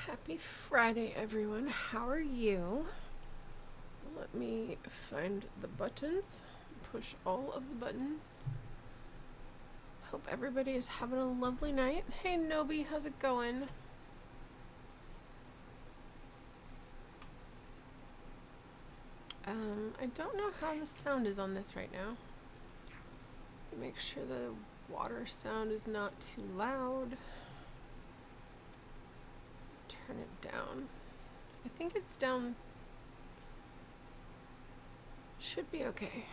Happy Friday, everyone. How are you? Let me find the buttons. Push all of the buttons. Hope everybody is having a lovely night. Hey, Nobi, how's it going? I don't know how the sound is on this right now. Make sure the water sound is not too loud. Turn it down. I think it's down. Should be okay.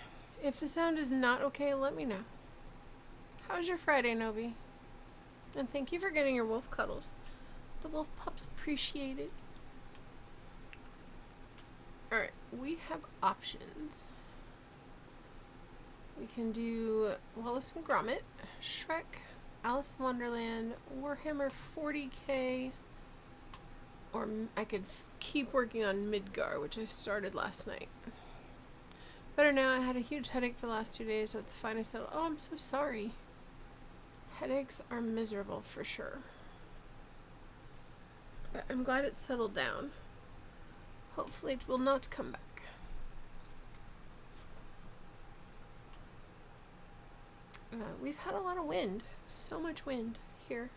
If the sound is not okay, let me know. How's your Friday, Nobi? And thank you for getting your wolf cuddles. The wolf pups appreciate it. Alright, we have options. We can do Wallace and Gromit, Shrek, Alice in Wonderland, Warhammer 40k, or I could keep working on Midgar, which I started last night. Better now. I had a huge headache for the last 2 days, so it's fine. I said, oh, I'm so sorry. Headaches are miserable for sure. But I'm glad it's settled down. Hopefully it will not come back. We've had a lot of wind. So much wind here.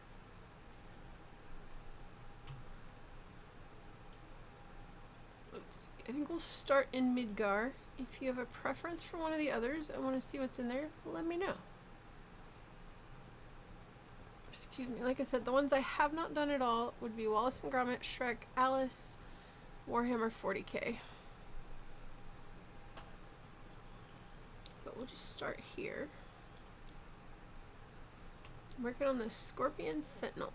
Let's see. I think we'll start in Midgar. If you have a preference for one of the others and want to see what's in there, let me know. Excuse me. Like I said, the ones I have not done at all would be Wallace and Gromit, Shrek, Alice, Warhammer 40k. But we'll just start here. I'm working on the Scorpion Sentinel.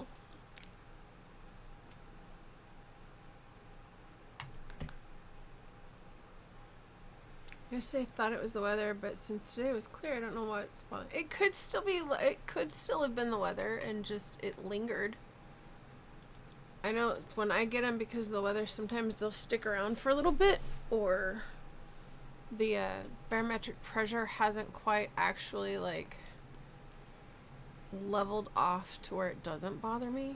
Yesterday I thought it was the weather, but since today was clear, I don't know what's wrong. It could still be. It could still have been the weather, and just it lingered. I know when I get them because of the weather, sometimes they'll stick around for a little bit, or the barometric pressure hasn't quite actually like leveled off to where it doesn't bother me.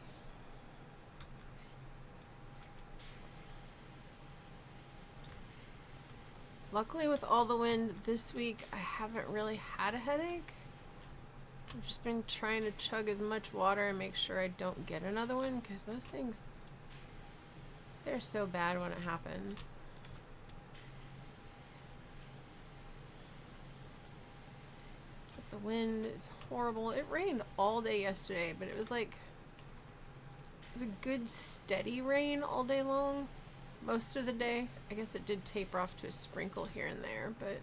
Luckily, with all the wind this week, I haven't really had a headache. I've just been trying to chug as much water and make sure I don't get another one, because those things, they're so bad when it happens. But the wind is horrible. It rained all day yesterday, but it was like, it was a good steady rain all day long. Most of the day. I guess it did taper off to a sprinkle here and there, but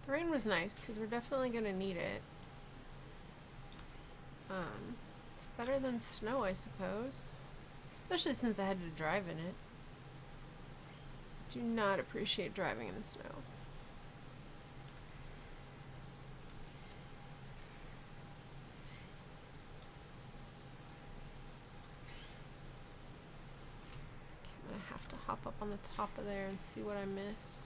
the rain was nice because we're definitely gonna need it. It's better than snow, I suppose, especially since I had to drive in it. Do not appreciate driving in the snow. Have to hop up on the top of there and see what I missed.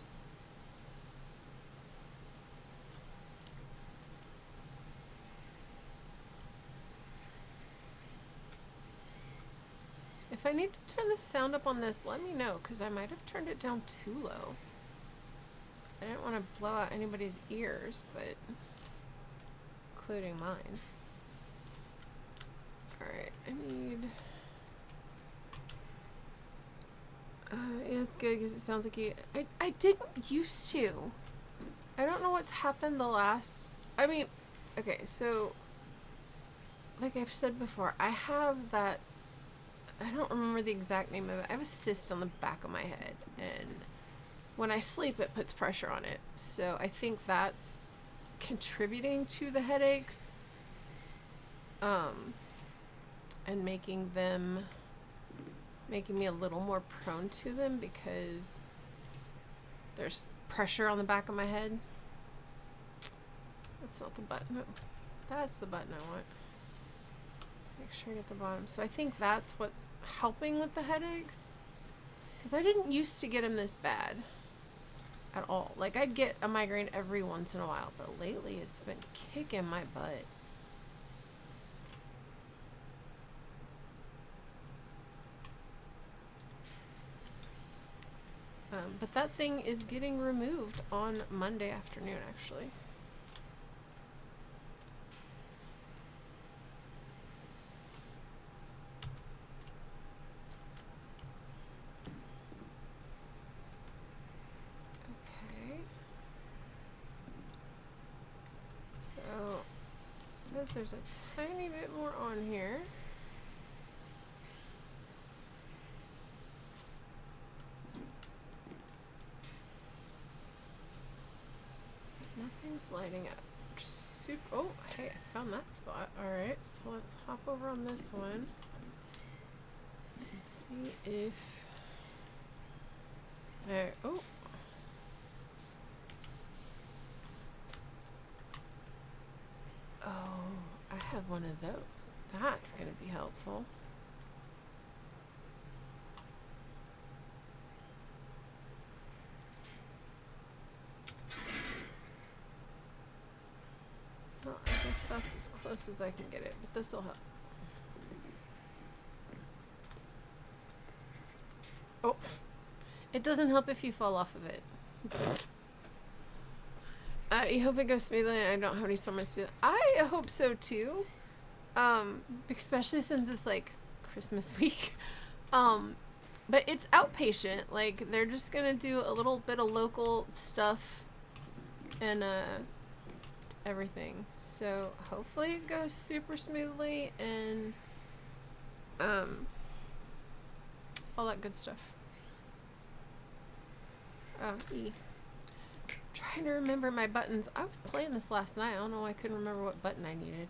If I need to turn the sound up on this, let me know, because I might have turned it down too low. I didn't want to blow out anybody's ears, but including mine. Alright, I need... it's good because it sounds like you... I didn't used to. I don't know what's happened the last... I mean, okay, so... Like I've said before, I have that... I don't remember the exact name of it. I have a cyst on the back of my head, and when I sleep, it puts pressure on it. So I think that's contributing to the headaches. And making me a little more prone to them because there's pressure on the back of my head. That's not the button. No, that's the button I want. Make sure I get the bottom. So I think that's what's helping with the headaches, because I didn't used to get them this bad. at all. Like, I'd get a migraine every once in a while, but lately it's been kicking my butt. But that thing is getting removed on Monday afternoon, actually. Okay. So, it says there's a tiny bit more on here. Nothing's lighting up. Super. Oh, hey, I found that spot. Alright, so let's hop over on this one and see if there. Oh, oh, I have one of those. That's gonna be helpful. Well, I guess that's as close as I can get it, but this will help. Oh, it doesn't help if you fall off of it. I hope it goes smoothly and I don't have any storms to do. I hope so too. Especially since it's like Christmas week. But it's outpatient. Like, they're just gonna do a little bit of local stuff and everything. So hopefully it goes super smoothly and all that good stuff. E. Trying to remember my buttons. I was playing this last night. I don't know why I couldn't remember what button I needed.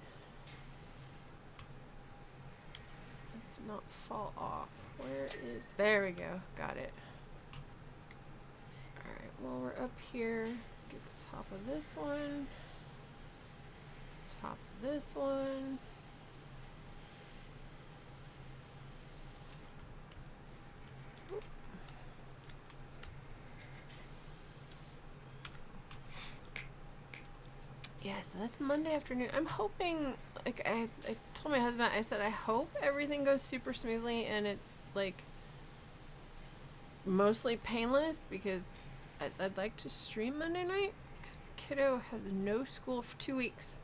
Let's not fall off. Where is... There we go. Got it. Alright, well, we're up here. Let's get the top of this one. Top of this one. Yeah, so that's Monday afternoon. I'm hoping, like, I told my husband, I said, I hope everything goes super smoothly and it's, like, mostly painless because I'd like to stream Monday night because the kiddo has no school for 2 weeks.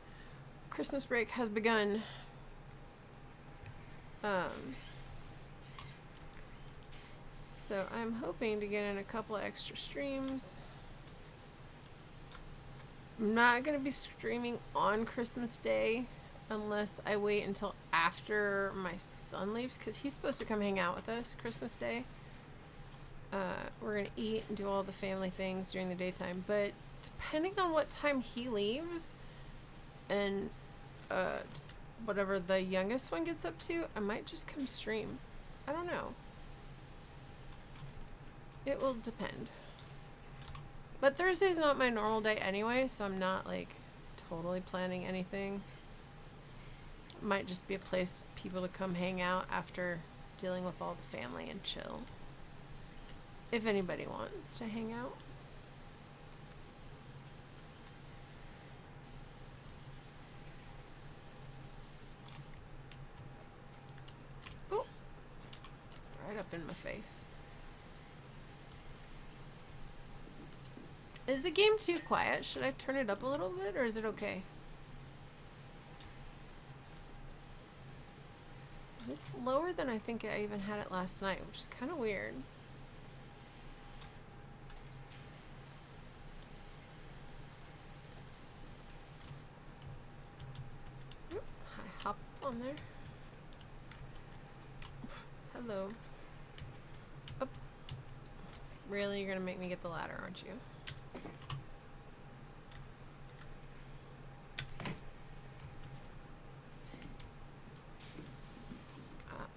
Christmas break has begun. So I'm hoping to get in a couple of extra streams. I'm not going to be streaming on Christmas Day unless I wait until after my son leaves because he's supposed to come hang out with us Christmas Day. We're going to eat and do all the family things during the daytime, but depending on what time he leaves and whatever the youngest one gets up to, I might just come stream. I don't know. It will depend. But Thursday's not my normal day anyway, so I'm not, like, totally planning anything. It might just be a place for people to come hang out after dealing with all the family and chill. If anybody wants to hang out. Oh! Right up in my face. Is the game too quiet? Should I turn it up a little bit, or is it okay? It's lower than I think I even had it last night, which is kind of weird. Oop, I hop on there. Hello. Oh. Really? You're gonna make me get the ladder, aren't you?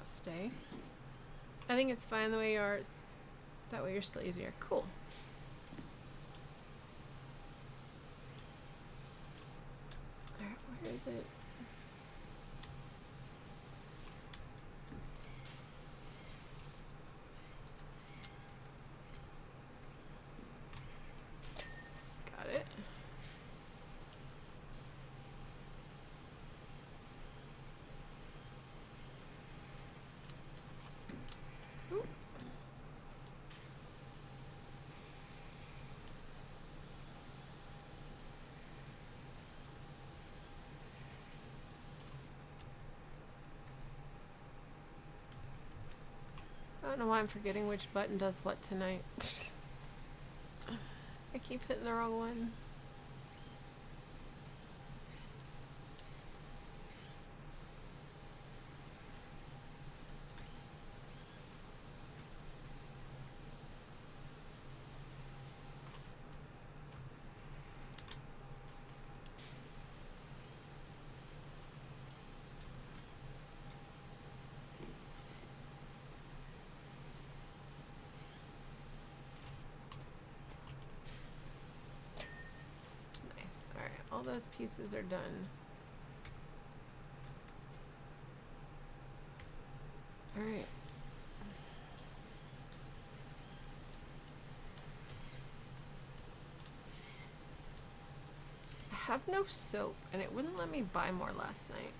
Stay. I think it's fine the way you are. That way you're still easier. Cool. Alright, where is it? don't know why I'm forgetting which button does what tonight. I keep hitting the wrong one. All those pieces are done. All right. I have no soap, and it wouldn't let me buy more last night.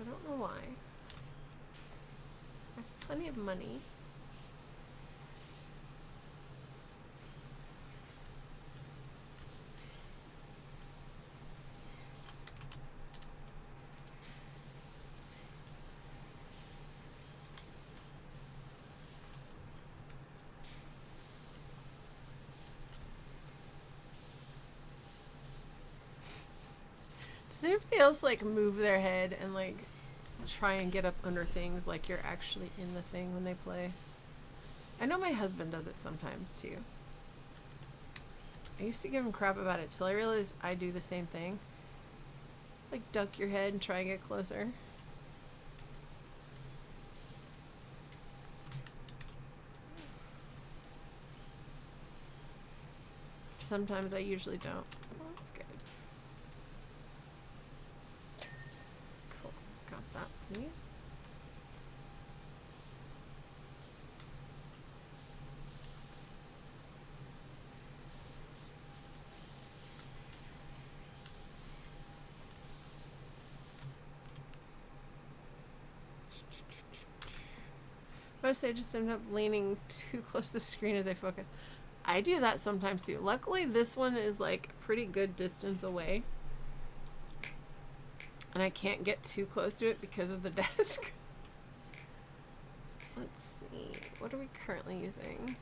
I don't know why. I have plenty of money. Does anybody else like move their head and like try and get up under things like you're actually in the thing when they play? I know my husband does it sometimes too. I used to give him crap about it till I realized I do the same thing. Like duck your head and try and get closer. Sometimes I usually don't. Well, that's good. Cool. Got that piece. Mostly I just end up leaning too close to the screen as I focus. I do that sometimes too. Luckily this one is like a pretty good distance away. And I can't get too close to it because of the desk. Let's see. What are we currently using?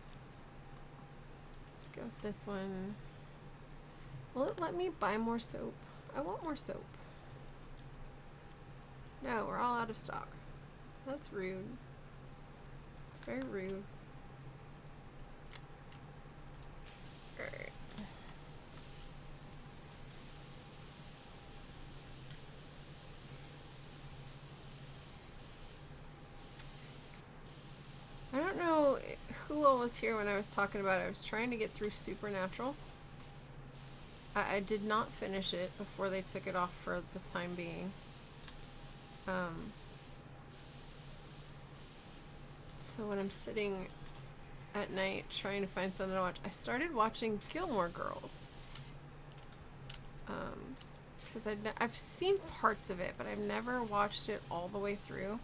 Let's go with this one. Will it let me buy more soap? I want more soap. No, we're all out of stock. That's rude. Very rude. Alright. I don't know who all was here when I was talking about it. I was trying to get through Supernatural. I did not finish it before they took it off for the time being. So when I'm sitting at night trying to find something to watch, I started watching Gilmore Girls. Because I've seen parts of it, but I've never watched it all the way through.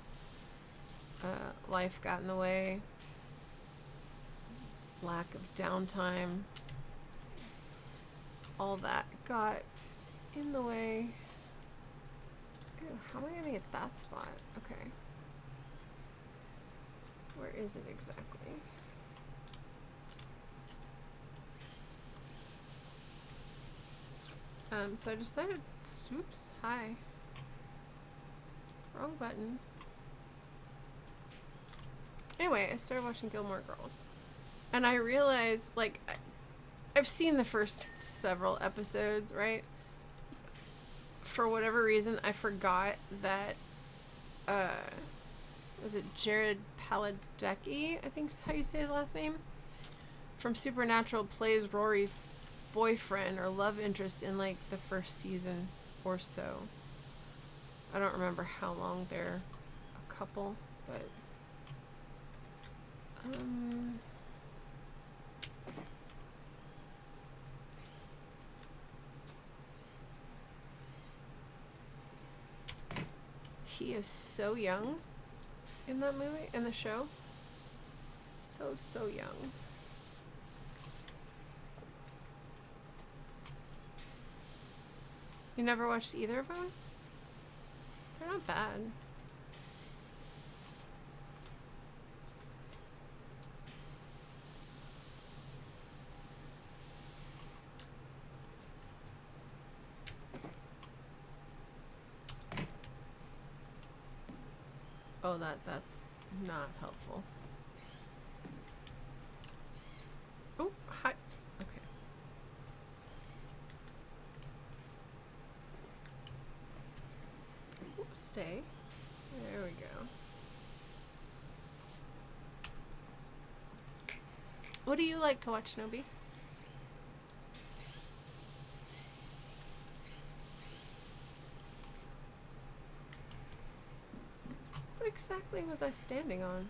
Life got in the way. Lack of downtime. All that got in the way. Ew, how am I gonna get that spot? Okay. Where is it exactly? So I decided, oops, hi. Wrong button. Anyway, I started watching Gilmore Girls. And I realized, like, I've seen the first several episodes, right? For whatever reason, I forgot that, was it Jared Padalecki? I think is how you say his last name? From Supernatural plays Rory's boyfriend or love interest in, like, the first season or so. I don't remember how long they're a couple, but... he is so young in that movie, in the show. So young. You never watched either of them? They're not bad. Oh, that's not helpful. Oh, hi. Okay. Ooh, stay. There we go. What do you like to watch, Nobi? What exactly was I standing on?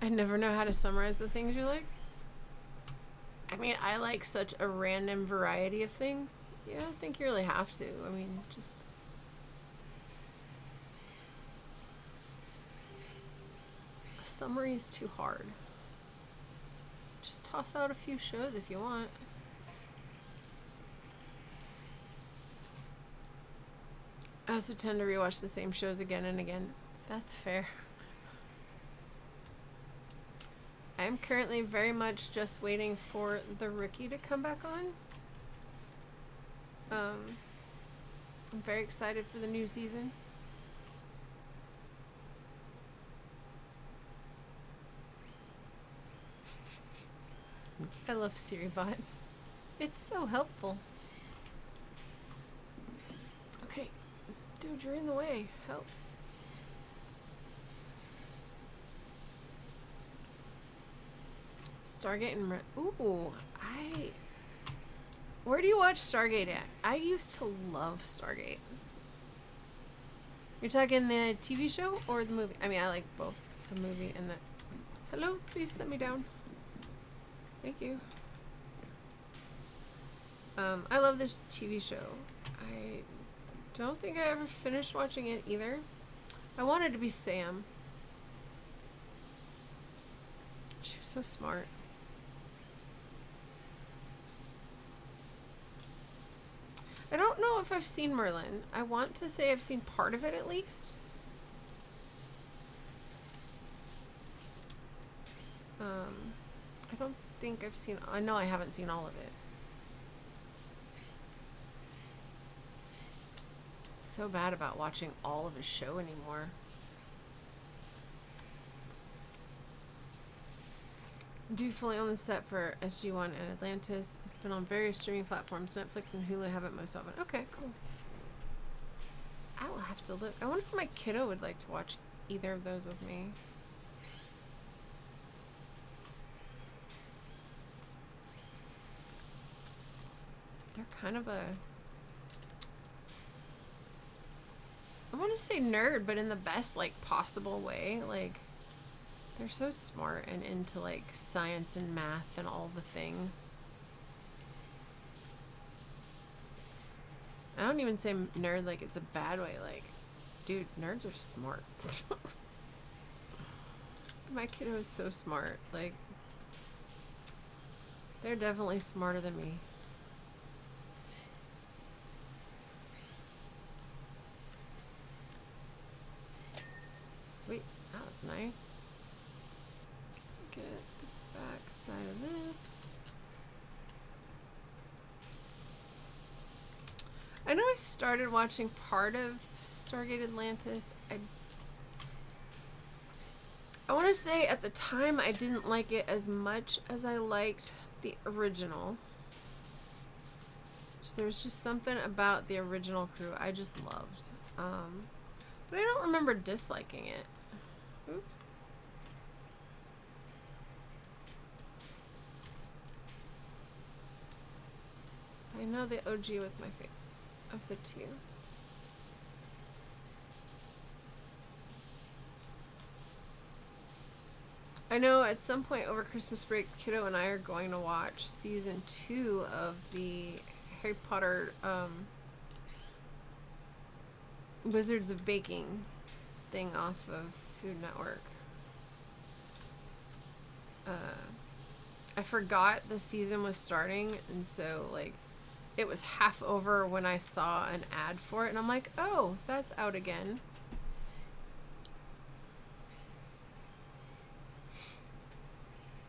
I never know how to summarize the things you like. I mean, I like such a random variety of things. Yeah, I don't think you really have to. I mean, just... A summary is too hard. Just toss out a few shows if you want. I also tend to rewatch the same shows again and again. That's fair. I'm currently very much just waiting for the Rookie to come back on. I'm very excited for the new season. I love SiriBot. It's so helpful. Okay. Dude, you're in the way. Help. Stargate and... Ooh, Where do you watch Stargate at? I used to love Stargate. You're talking the TV show or the movie? I mean, I like both the movie and the... Hello? Please let me down. Thank you. I love this TV show. I don't think I ever finished watching it either. I wanted to be Sam. She was so smart. I don't know if I've seen Merlin. I want to say I've seen part of it at least. I don't think I've seen... I know I haven't seen all of it. So bad about watching all of his show anymore. I do fully own the set for SG1 and Atlantis. It's been on various streaming platforms. Netflix and Hulu have it most often. Okay, cool. I will have to look. I wonder if my kiddo would like to watch either of those with me. They're kind of a... I want to say nerd, but in the best, like, possible way. Like, they're so smart and into, like, science and math and all the things. I don't even say nerd like it's a bad way. Like, dude, nerds are smart. My kiddo is so smart. Like, they're definitely smarter than me. Sweet. That was nice. Get the back side of this. I know I started watching part of Stargate Atlantis. I want to say at the time I didn't like it as much as I liked the original. So there was just something about the original crew I just loved. But I don't remember disliking it. Oops. I know the OG was my favorite of the two. I know at some point over Christmas break, Kiddo and I are going to watch season 2 of the Harry Potter Wizards of Baking thing off of Food Network. I forgot the season was starting, and so like it was half over when I saw an ad for it, and I'm like, oh, that's out again.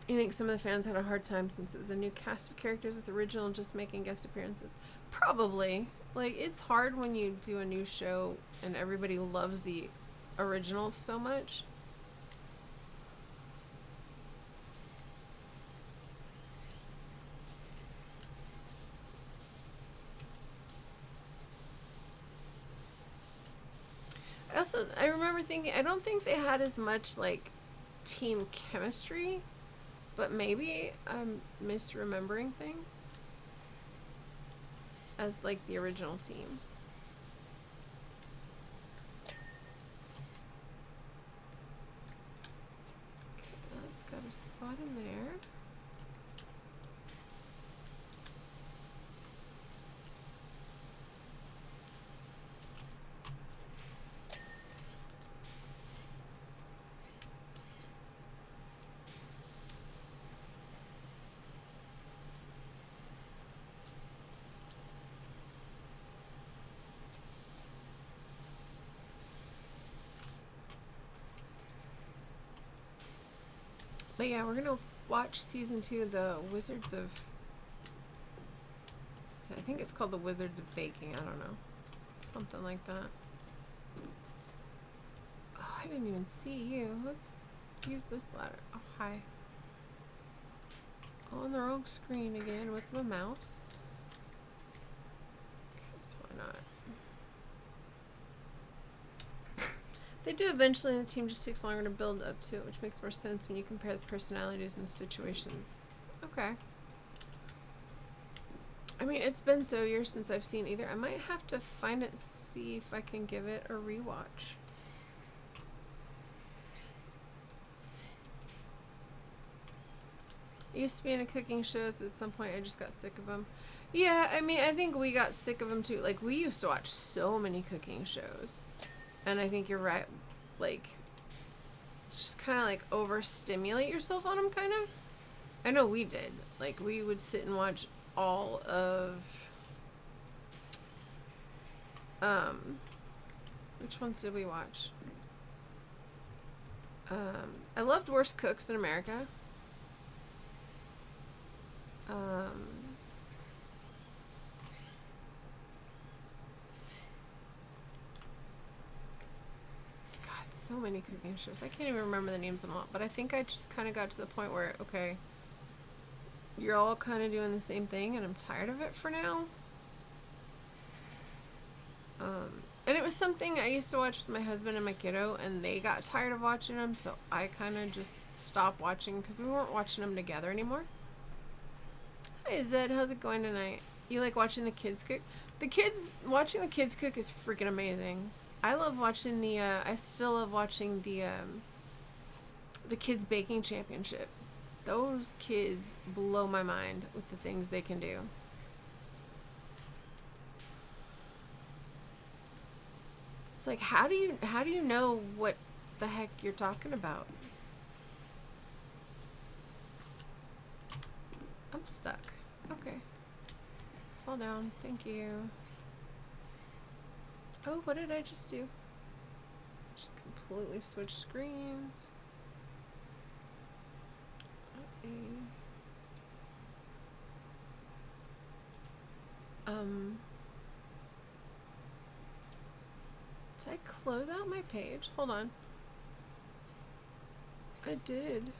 You think some of the fans had a hard time since it was a new cast of characters with the original just making guest appearances? Probably. Like, it's hard when you do a new show and everybody loves the original so much. I remember thinking, I don't think they had as much, like, team chemistry, but maybe I'm misremembering things as, like, the original team. Okay, that's got a spot in there. But yeah, we're gonna watch season 2 of the Wizards of... I think it's called the Wizards of Baking. I don't know. Something like that. Oh, I didn't even see you. Let's use this ladder. Oh, hi. On the wrong screen again with my mouse. Because why not? They do eventually, and the team just takes longer to build up to it, which makes more sense when you compare the personalities and the situations. Okay. I mean, it's been so years since I've seen either. I might have to find it, see if I can give it a rewatch. I used to be into cooking shows, but at some point I just got sick of them. Yeah, I mean, I think we got sick of them too. Like, we used to watch so many cooking shows. And I think you're right, like, just kind of, like, overstimulate yourself on them, kind of. I know we did. Like, we would sit and watch all of, which ones did we watch? I loved Worst Cooks in America. So many cooking shows. I can't even remember the names of them all, but I think I just kind of got to the point where, okay, you're all kind of doing the same thing, and I'm tired of it for now. And it was something I used to watch with my husband and my kiddo, and they got tired of watching them, so I kind of just stopped watching because we weren't watching them together anymore. Hi Zed, how's it going tonight? You like watching the kids cook? Watching the kids cook is freaking amazing. I love watching I still love watching the kids baking championship. Those kids blow my mind with the things they can do. It's like, how do you know what the heck you're talking about? I'm stuck. Okay. Fall down. Thank you. Oh, what did I just do? Just completely switch screens. Okay. Did I close out my page? Hold on. I did.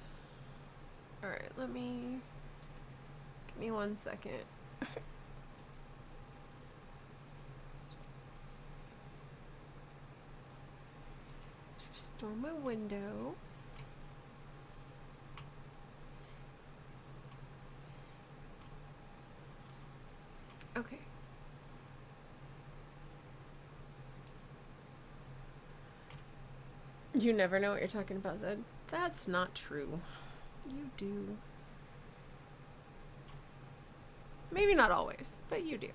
Alright, give me 1 second. Restore my window. Okay. You never know what you're talking about, Zed. That's not true. You do. Maybe not always, but you do.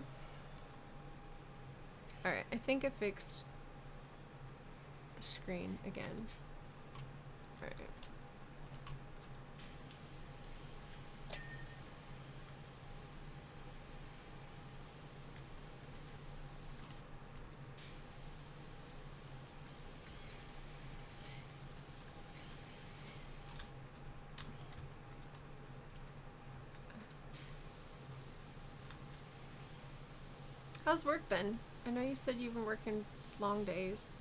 Alright, I think I fixed the screen again. Alright. How's work been? I know you said you've been working long days.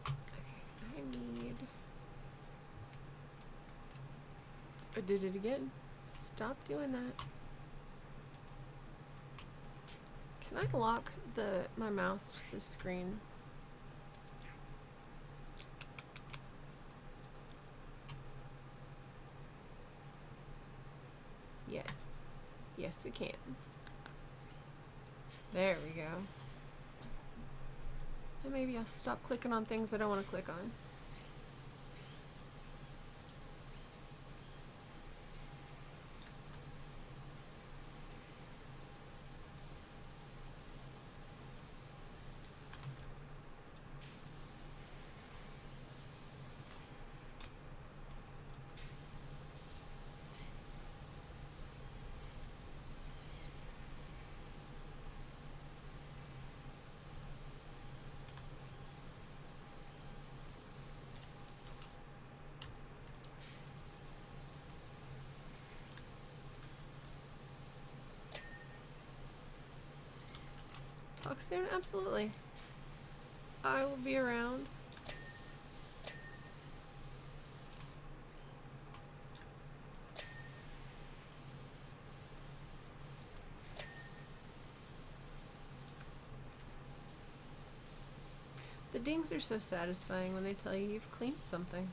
Okay, I need... I did it again. Stop doing that. Can I lock my mouse to the screen? Yes. Yes, we can. There we go. And maybe I'll stop clicking on things I don't want to click on. Talk soon? Absolutely. I will be around. The dings are so satisfying when they tell you you've cleaned something.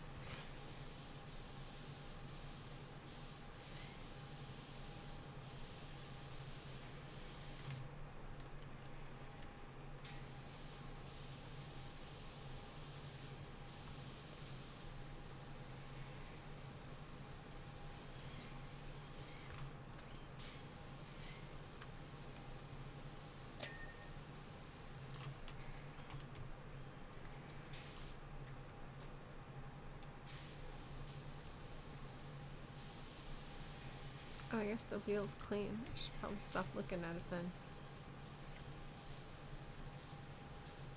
Oh, I guess the wheel's clean. I should probably stop looking at it then.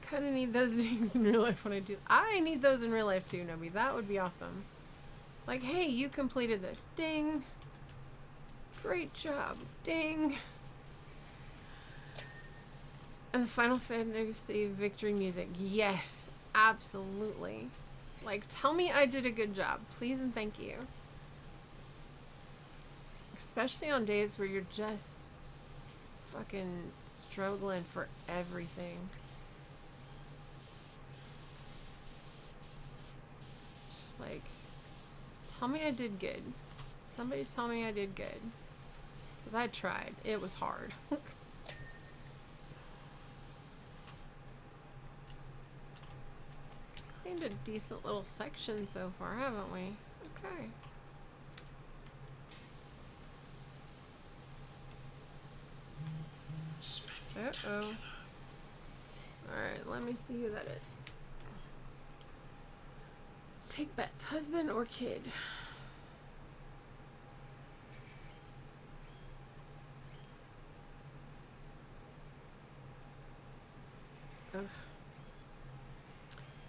Kinda need those dings in real life when I do. I need those in real life too, Nobi. That would be awesome. Like, hey, you completed this. Ding. Great job. Ding. And the Final Fantasy victory music. Yes, absolutely. Like, tell me I did a good job. Please and thank you. Especially on days where you're just fucking struggling for everything. Just like, tell me I did good. Somebody tell me I did good. Because I tried. It was hard. Cleaned a decent little section so far, haven't we? Okay. Uh-oh. Alright, let me see who that is. Let's take bets. Husband or kid? Ugh.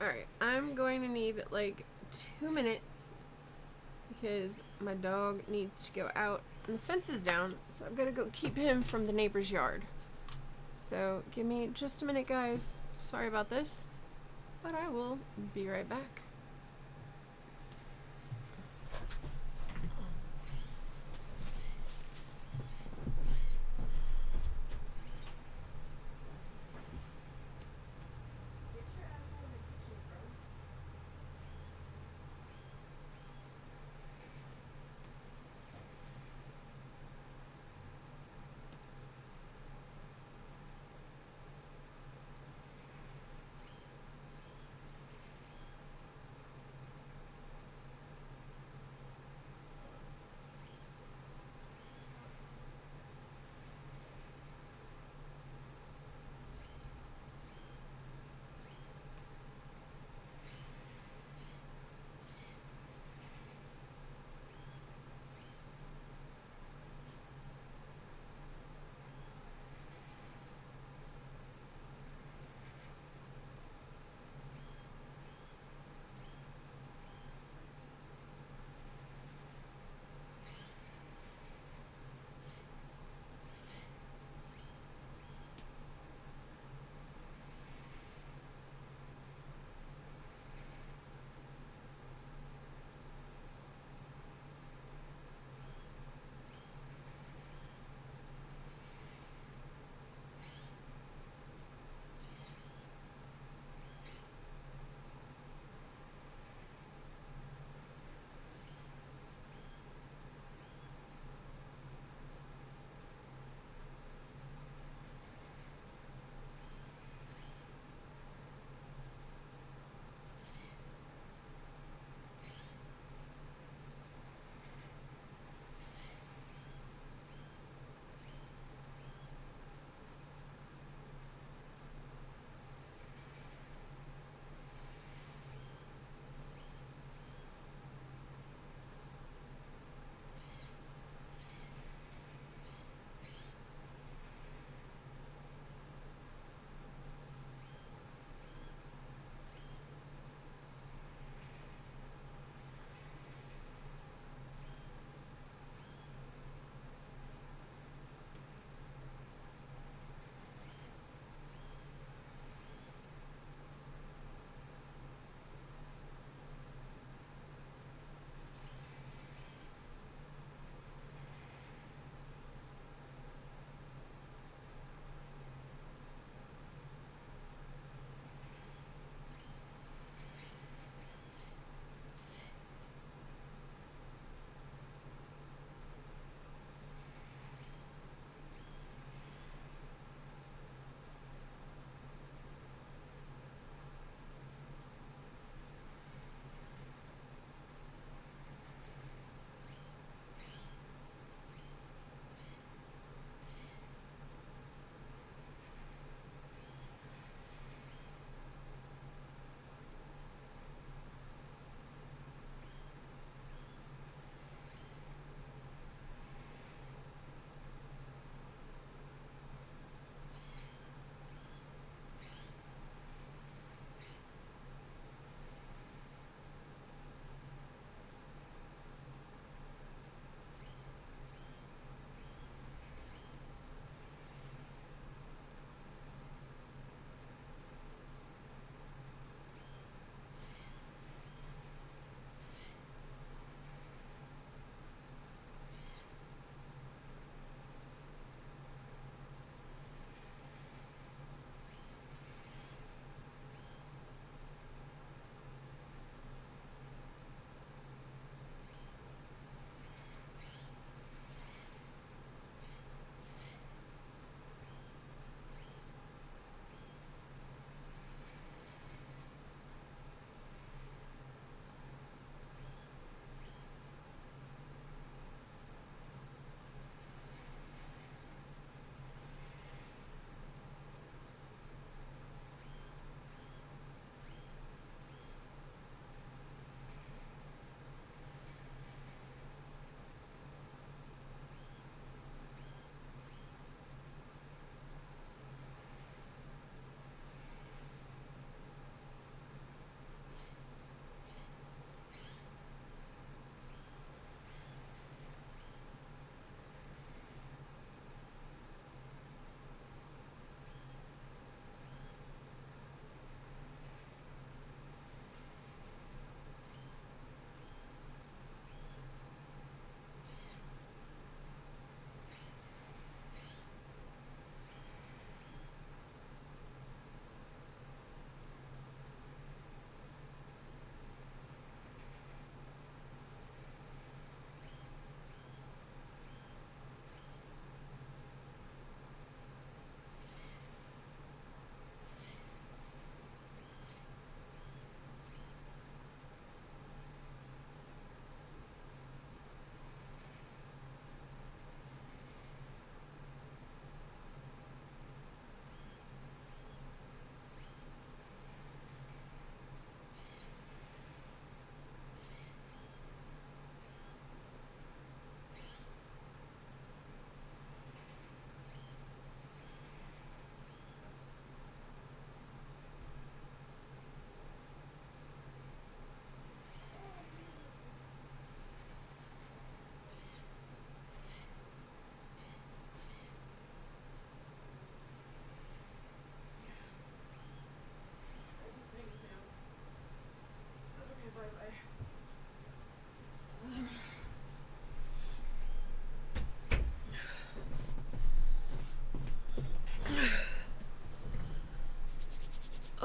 Alright, I'm going to need like 2 minutes because my dog needs to go out and the fence is down, so I've got to go keep him from the neighbor's yard. So give me just a minute, guys. Sorry about this, but I will be right back.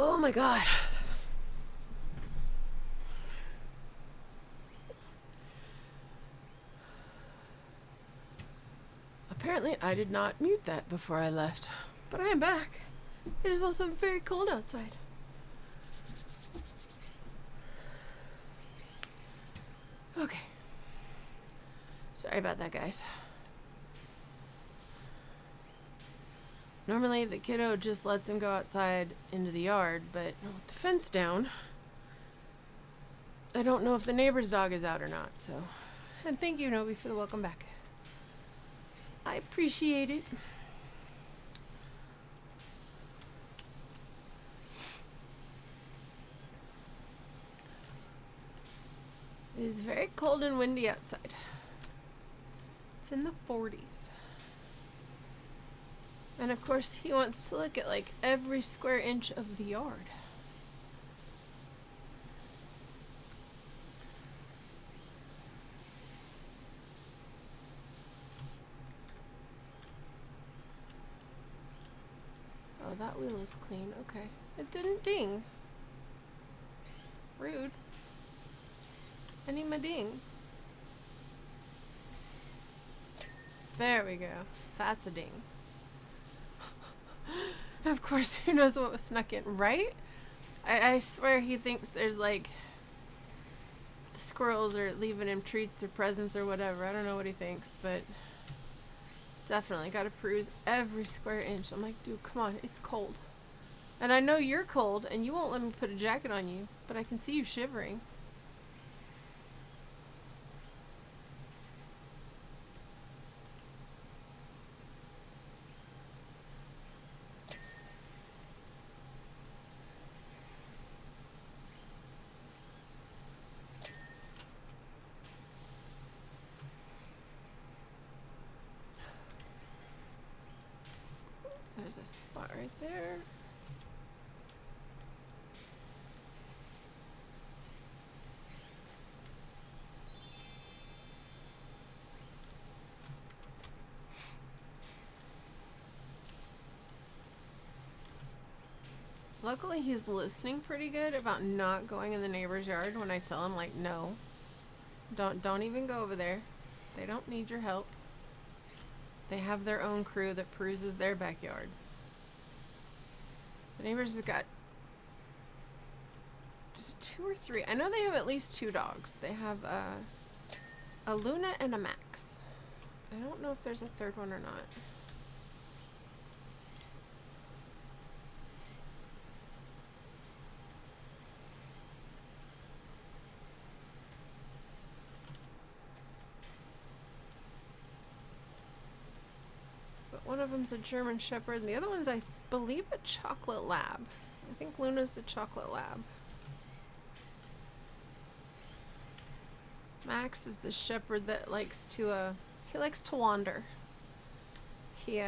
Oh my god. Apparently I did not mute that before I left, but I am back. It is also very cold outside. Okay. Sorry about that, guys. Normally the kiddo just lets him go outside into the yard, but with the fence down, I don't know if the neighbor's dog is out or not, so. And thank you, Nobi, for the welcome back. I appreciate it. It is very cold and windy outside. It's in the 40s. And of course, he wants to look at like every square inch of the yard. Oh, that wheel is clean. Okay. It didn't ding. Rude. I need my ding. There we go. That's a ding. Of course, who knows what was snuck in, right? I swear he thinks there's like the squirrels are leaving him treats or presents or whatever. I don't know what he thinks, but definitely got to peruse every square inch. I'm like, dude, come on, it's cold. And I know you're cold and you won't let me put a jacket on you, but I can see you shivering. There's a spot right there. Luckily, he's listening pretty good about not going in the neighbor's yard when I tell him, like, no. Don't even go over there. They don't need your help. They have their own crew that peruses their backyard. The neighbors has got just 2 or 3. I know they have at least 2 dogs. They have a Luna and a Max. I don't know if there's a third one or not. One of them's a German Shepherd, and the other one's, I believe, a chocolate lab. I think Luna's the chocolate lab. Max is the shepherd that likes to, he likes to wander. He,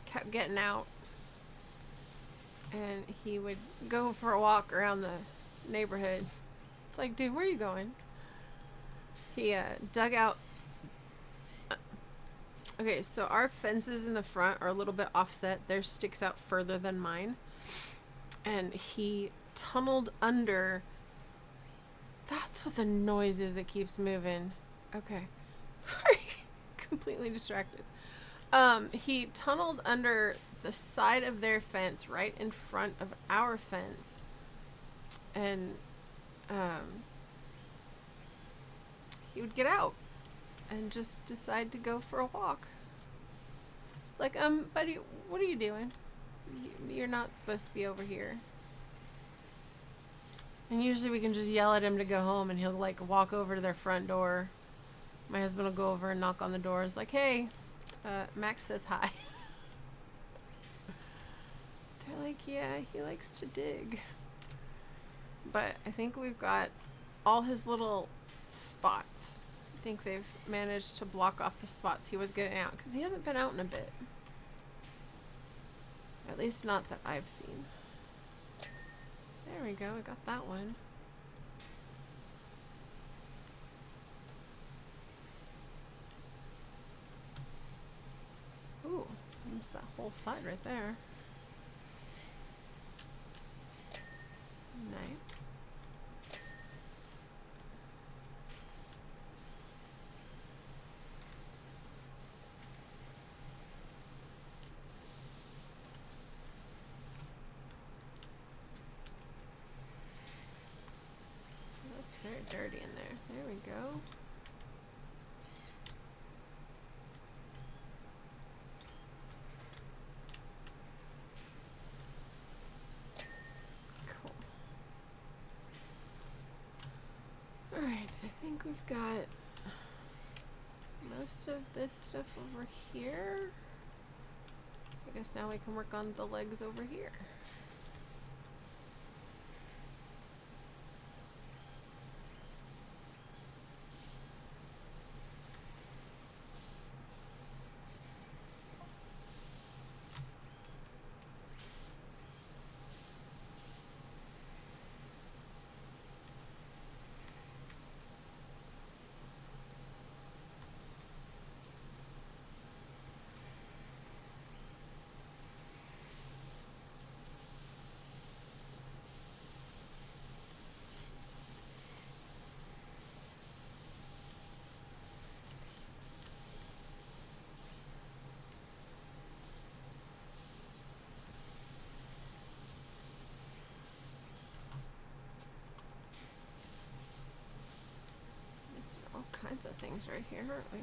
kept getting out. And he would go for a walk around the neighborhood. It's like, dude, where are you going? He, dug out. Okay, so our fences in the front are a little bit offset. Theirs sticks out further than mine. And he tunneled under. That's what the noise is that keeps moving. Okay. Sorry. Completely distracted. He tunneled under the side of their fence right in front of our fence. And, he would get out and just decide to go for a walk. It's like, buddy, what are you doing? You're not supposed to be over here. And usually we can just yell at him to go home and he'll like walk over to their front door. My husband will go over and knock on the door. It's like, hey, Max says hi. They're like, yeah, he likes to dig. But I think we've got all his little spots. I think they've managed to block off the spots he was getting out because he hasn't been out in a bit. At least not that I've seen. There we go, I got that one. Ooh, I missed that whole side right there. of dirty in there. There we go. Cool. Alright, I think we've got most of this stuff over here. So I guess now we can work on the legs over here. All kinds of things right here, aren't we?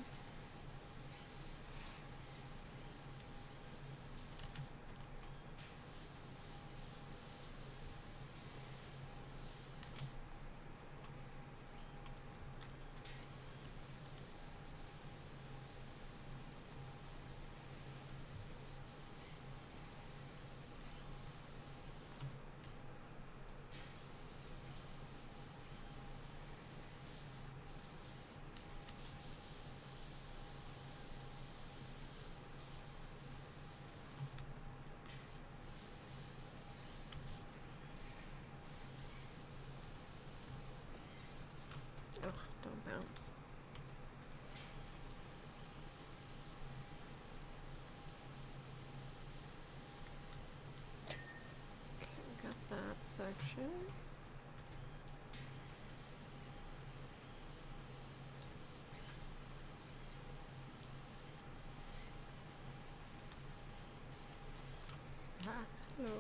Oh, don't bounce. Okay, we got that section. Ah, hello.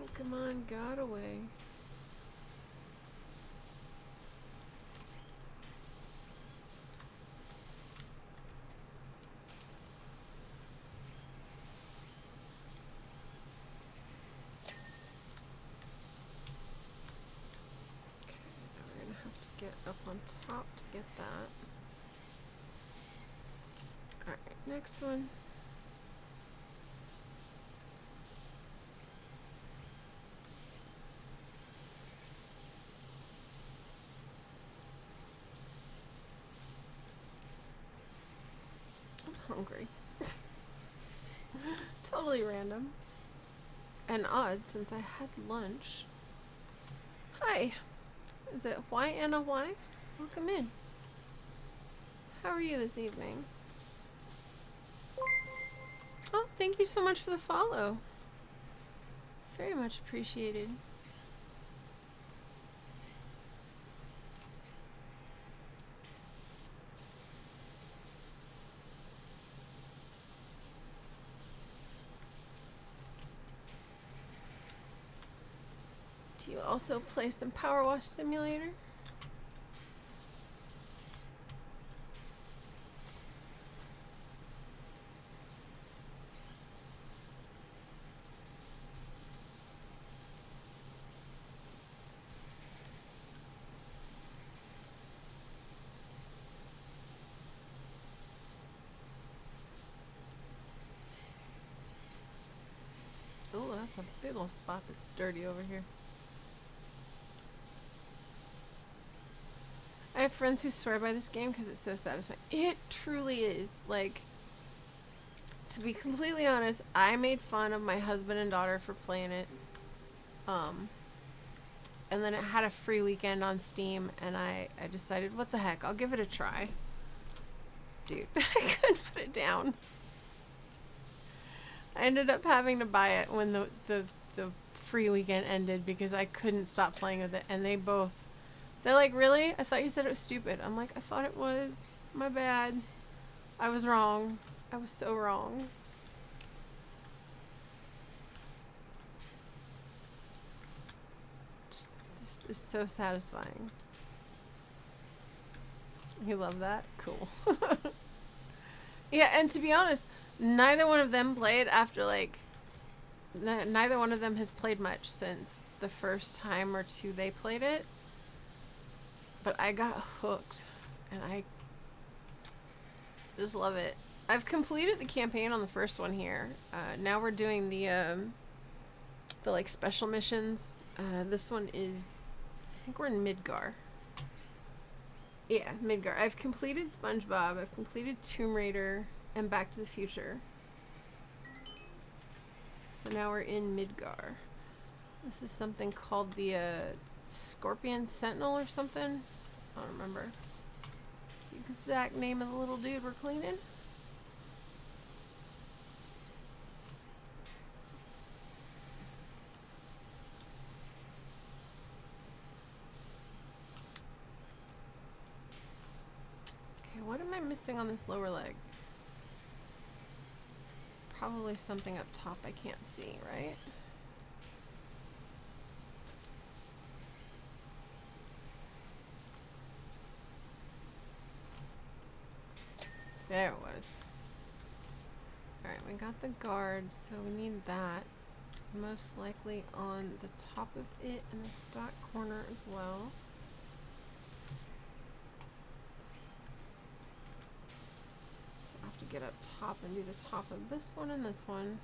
Pokemon got away. Okay, now we're gonna have to get up on top to get that. Alright, next one. I'm hungry. Totally random. And odd since I had lunch. Hi. Is it Why Anna Why? Welcome in. How are you this evening? Oh, thank you so much for the follow. Very much appreciated. Do you also play some Powerwash Simulator? Oh, that's a big old spot that's dirty over here. I have friends who swear by this game because it's so satisfying. It truly is. Like, to be completely honest, I made fun of my husband and daughter for playing it. And then it had a free weekend on Steam, and I decided, what the heck, I'll give it a try. Dude, I couldn't put it down. I ended up having to buy it when the free weekend ended because I couldn't stop playing with it, and they're like, really? I thought you said it was stupid. I'm like, I thought it was. My bad. I was wrong. I was so wrong. Just, this is so satisfying. You love that? Cool. Yeah, and to be honest, neither one of them played after, like, neither one of them has played much since the first time or two they played it. But I got hooked, and I just love it. I've completed the campaign on the first one here. Now we're doing the like special missions. This one is, I think we're in Midgar. Yeah, Midgar. I've completed SpongeBob, I've completed Tomb Raider, and Back to the Future. So now we're in Midgar. This is something called the Scorpion Sentinel or something. I don't remember the exact name of the little dude we're cleaning. Okay, what am I missing on this lower leg? Probably something up top I can't see, right? There it was. Alright, we got the guard, so we need that. It's most likely on the top of it in this back corner as well. So I have to get up top and do the top of this one and this one.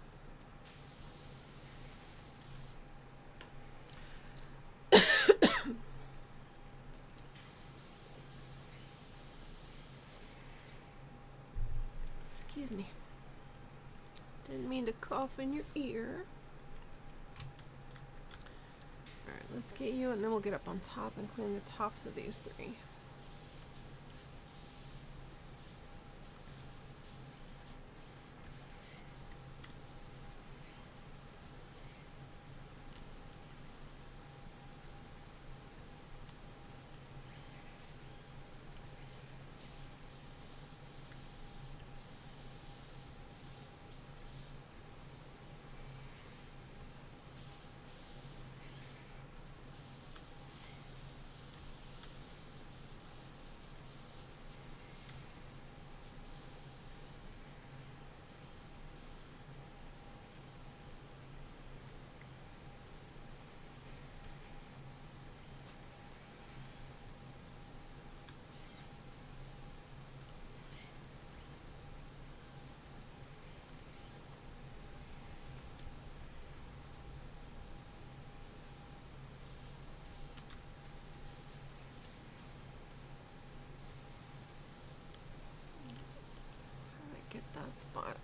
Excuse me. Didn't mean to cough in your ear. Alright, let's get you and then we'll get up on top and clean the tops of these three. Get that spot.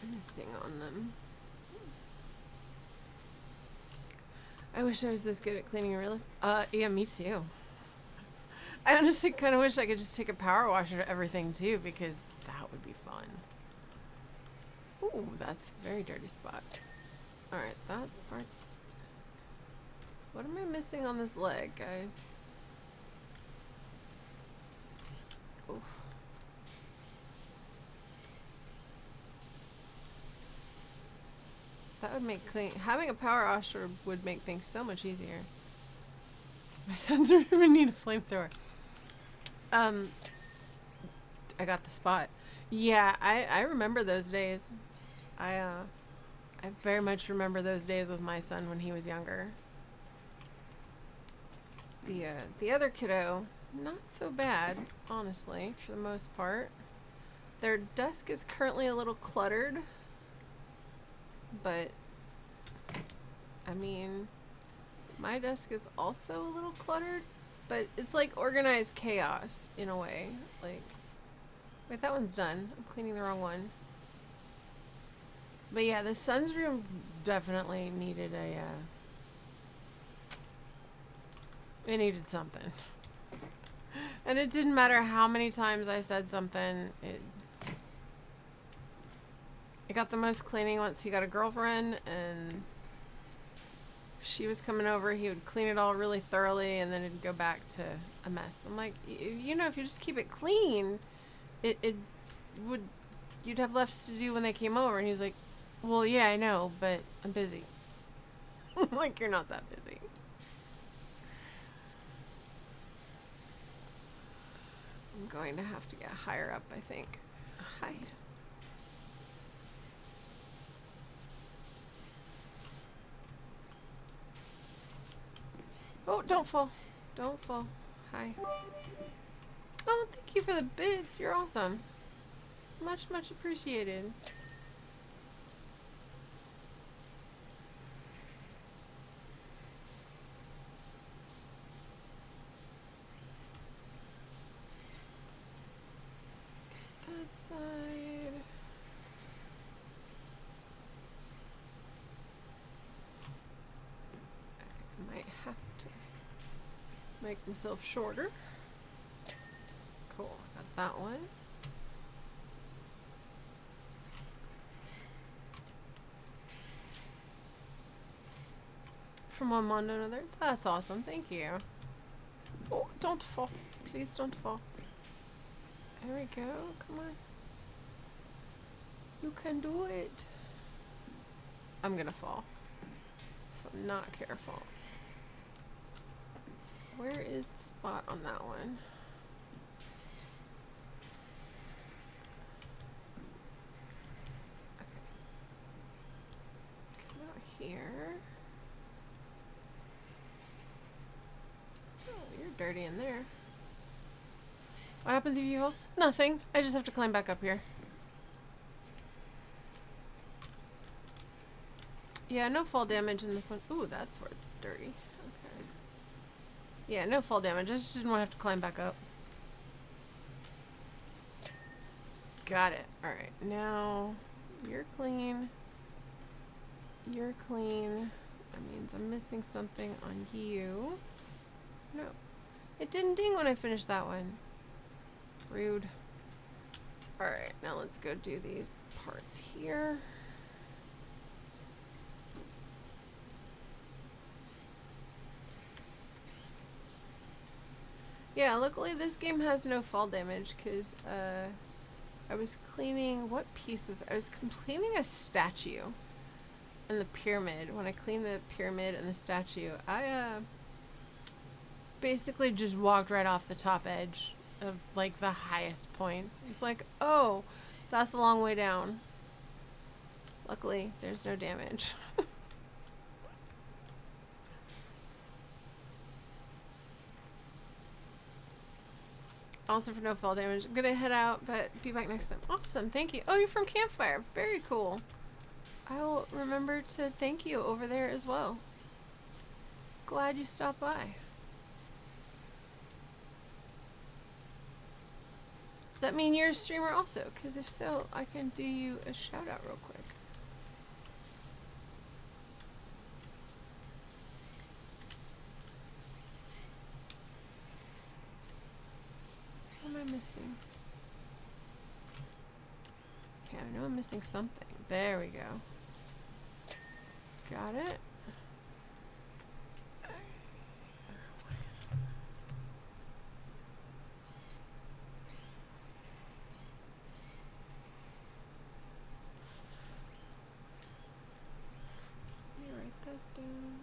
I'm missing on them. I wish I was this good at cleaning a real. Yeah, me too. I honestly kind of wish I could just take a power washer to everything too, because that would be fun. Ooh, that's a very dirty spot. Alright, that's part. What am I missing on this leg, guys? Oof. That would make having a power washer would make things so much easier. My sons are gonna need a flamethrower. I got the spot. Yeah, I remember those days. I very much remember those days with my son when he was younger. The other kiddo, not so bad, honestly, for the most part. Their desk is currently a little cluttered. But, I mean, my desk is also a little cluttered, but it's like organized chaos in a way. Like, wait, that one's done. I'm cleaning the wrong one. But yeah, the son's room definitely needed a, it needed something. And it didn't matter how many times I said something, it got the most cleaning once he got a girlfriend, and she was coming over, he would clean it all really thoroughly, and then it'd go back to a mess. I'm like, you know, if you just keep it clean, it would, you'd have less to do when they came over. And he's like, well, yeah, I know, but I'm busy. I'm like, you're not that busy. I'm going to have to get higher up, I think. Hi. Oh, don't fall. Don't fall. Hi. Oh, thank you for the bits. You're awesome. Much, much appreciated. That side. Okay, I might have to make myself shorter. Cool, got that one. From one mom to another. That's awesome, thank you. Oh, don't fall. Please don't fall. There we go, come on. You can do it. I'm gonna fall. If I'm not careful. Where is the spot on that one? Okay. Come out here. Oh, you're dirty in there. What happens if you fall? Nothing. I just have to climb back up here. Yeah, no fall damage in this one. Ooh, that's where it's dirty. Okay. Yeah, no fall damage. I just didn't want to have to climb back up. Got it. Alright, now you're clean. You're clean. That means I'm missing something on you. No. It didn't ding when I finished that one. Rude. Alright, now let's go do these parts here. Yeah, luckily this game has no fall damage because I was cleaning, what piece was I was cleaning a statue and the pyramid. When I cleaned the pyramid and the statue, I basically just walked right off the top edge of like the highest points. It's like, oh, that's a long way down. Luckily, there's no damage. Also for no fall damage. I'm gonna head out, but be back next time. Awesome, thank you. Oh, you're from Campfire. Very cool. I will remember to thank you over there as well. Glad you stopped by. Does that mean you're a streamer also? Because if so, I can do you a shout out real quick. What am I missing? Okay, I know I'm missing something. There we go. Got it. Let me write that down.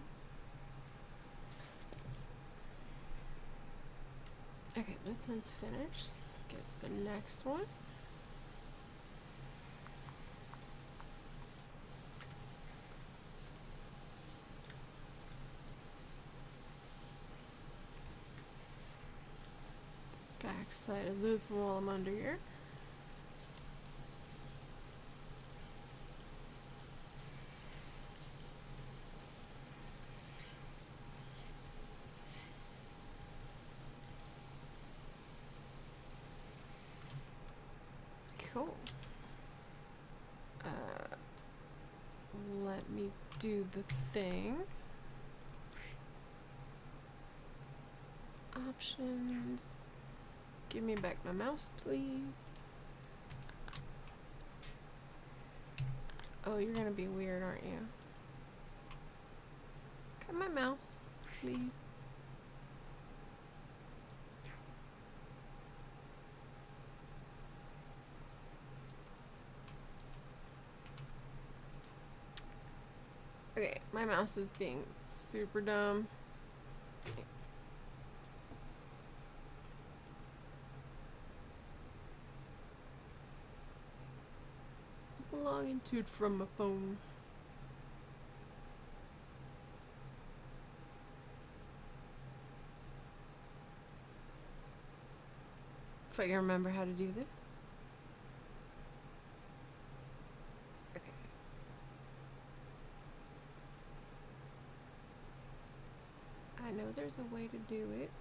Okay, this one's finished. Let's get the next one. Backside of this wall I'm under here. Cool. Let me do the thing. Options. Give me back my mouse, please. Oh, you're gonna be weird, aren't you? Cut my mouse, please. Okay, my mouse is being super dumb. Log into it from my phone. If I can remember how to do this. Okay. I know there's a way to do it.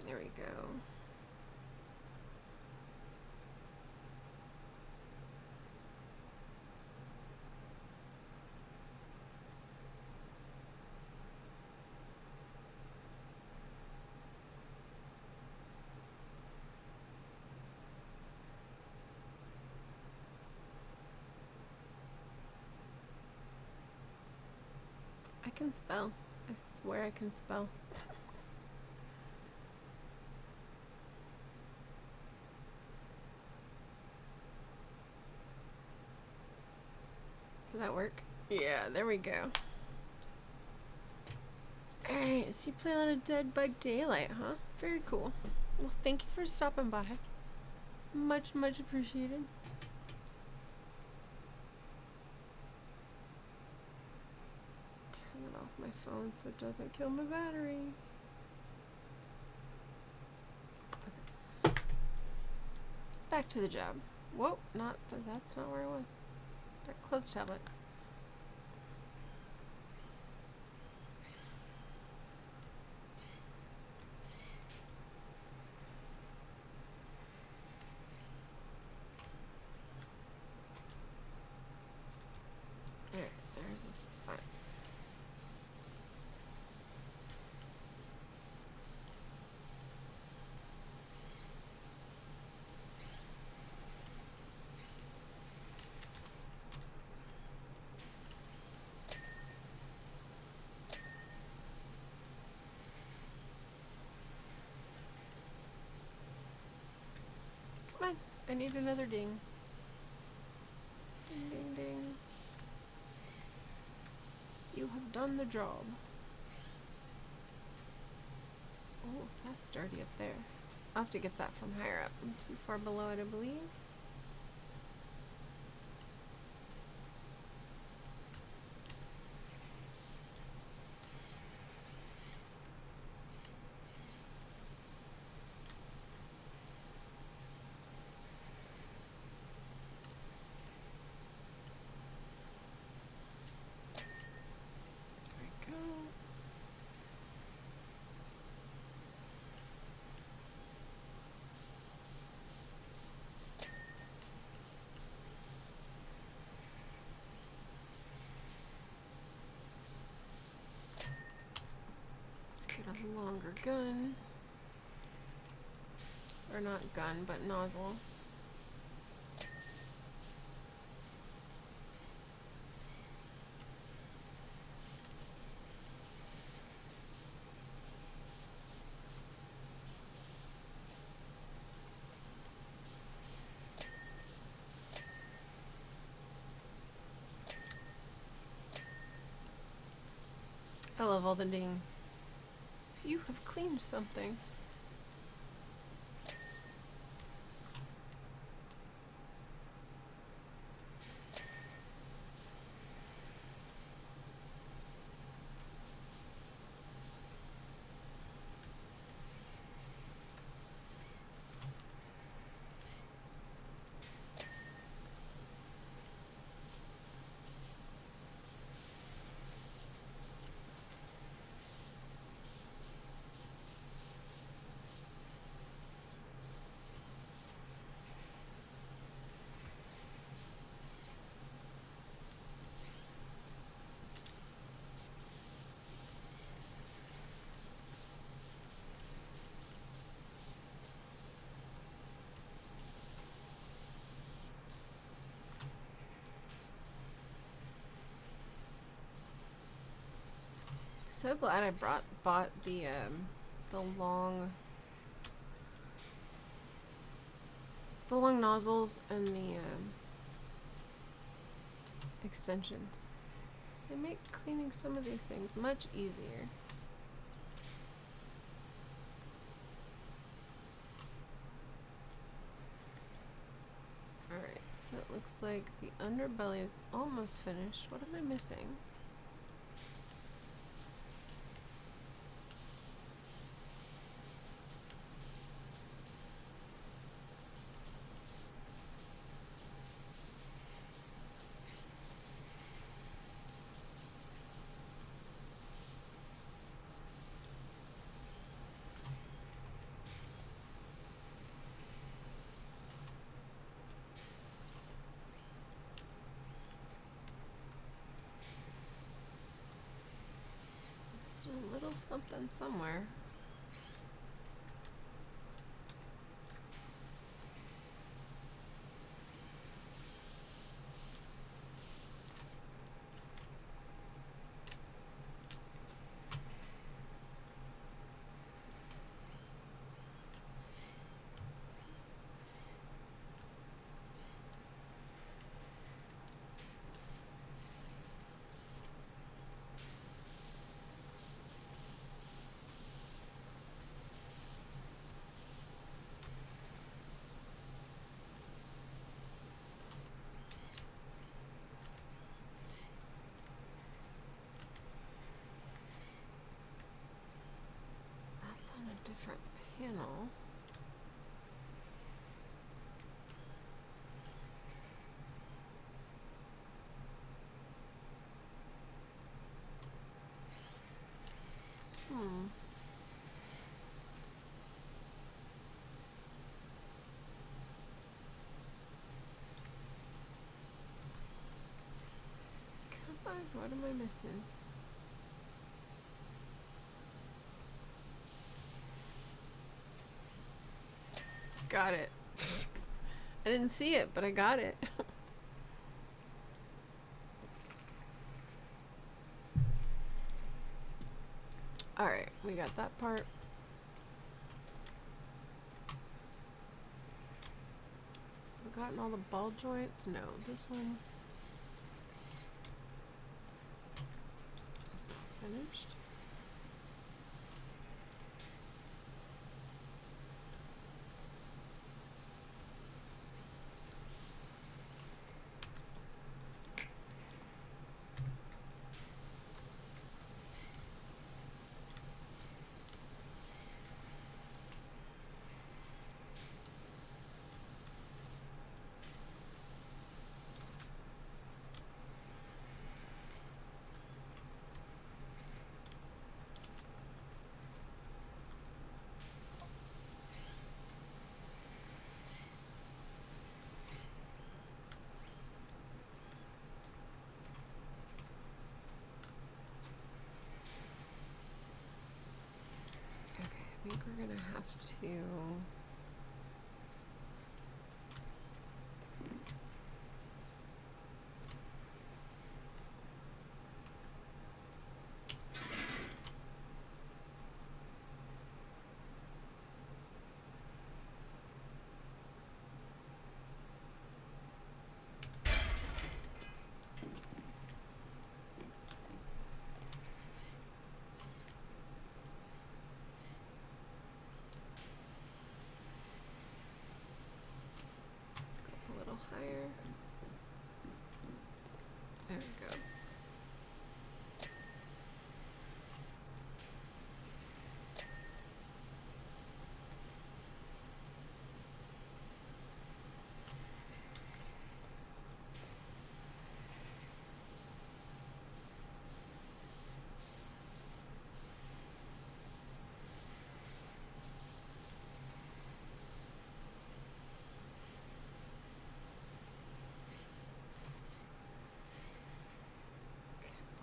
There we go. I can spell. I swear I can spell. Did that work? Yeah, there we go. Alright, so you plan on a Dead by Daylight, huh? Very cool. Well, thank you for stopping by. Much, much appreciated. Turn that off my phone so it doesn't kill my battery. Okay. Back to the job. Whoa, that's not where I was. Close tablet. There's a spot. Come on, I need another ding. Ding, ding, ding. You have done the job. Oh, that's dirty up there. I'll have to get that from higher up. I'm too far below it, I believe. There we go. Let's get a longer gun. Or not gun, but nozzle. I love all the dings. You have cleaned something. So glad I bought the long nozzles and the extensions. They make cleaning some of these things much easier. Alright, so it looks like the underbelly is almost finished. What am I missing? There's a little something somewhere. That's on a different panel. Hmm. Come on, what am I missing? Got it. I didn't see it, but I got it. Alright, we got that part. We've gotten all the ball joints. No, this one is not finished. I think we're gonna have to scope a little higher. There we go.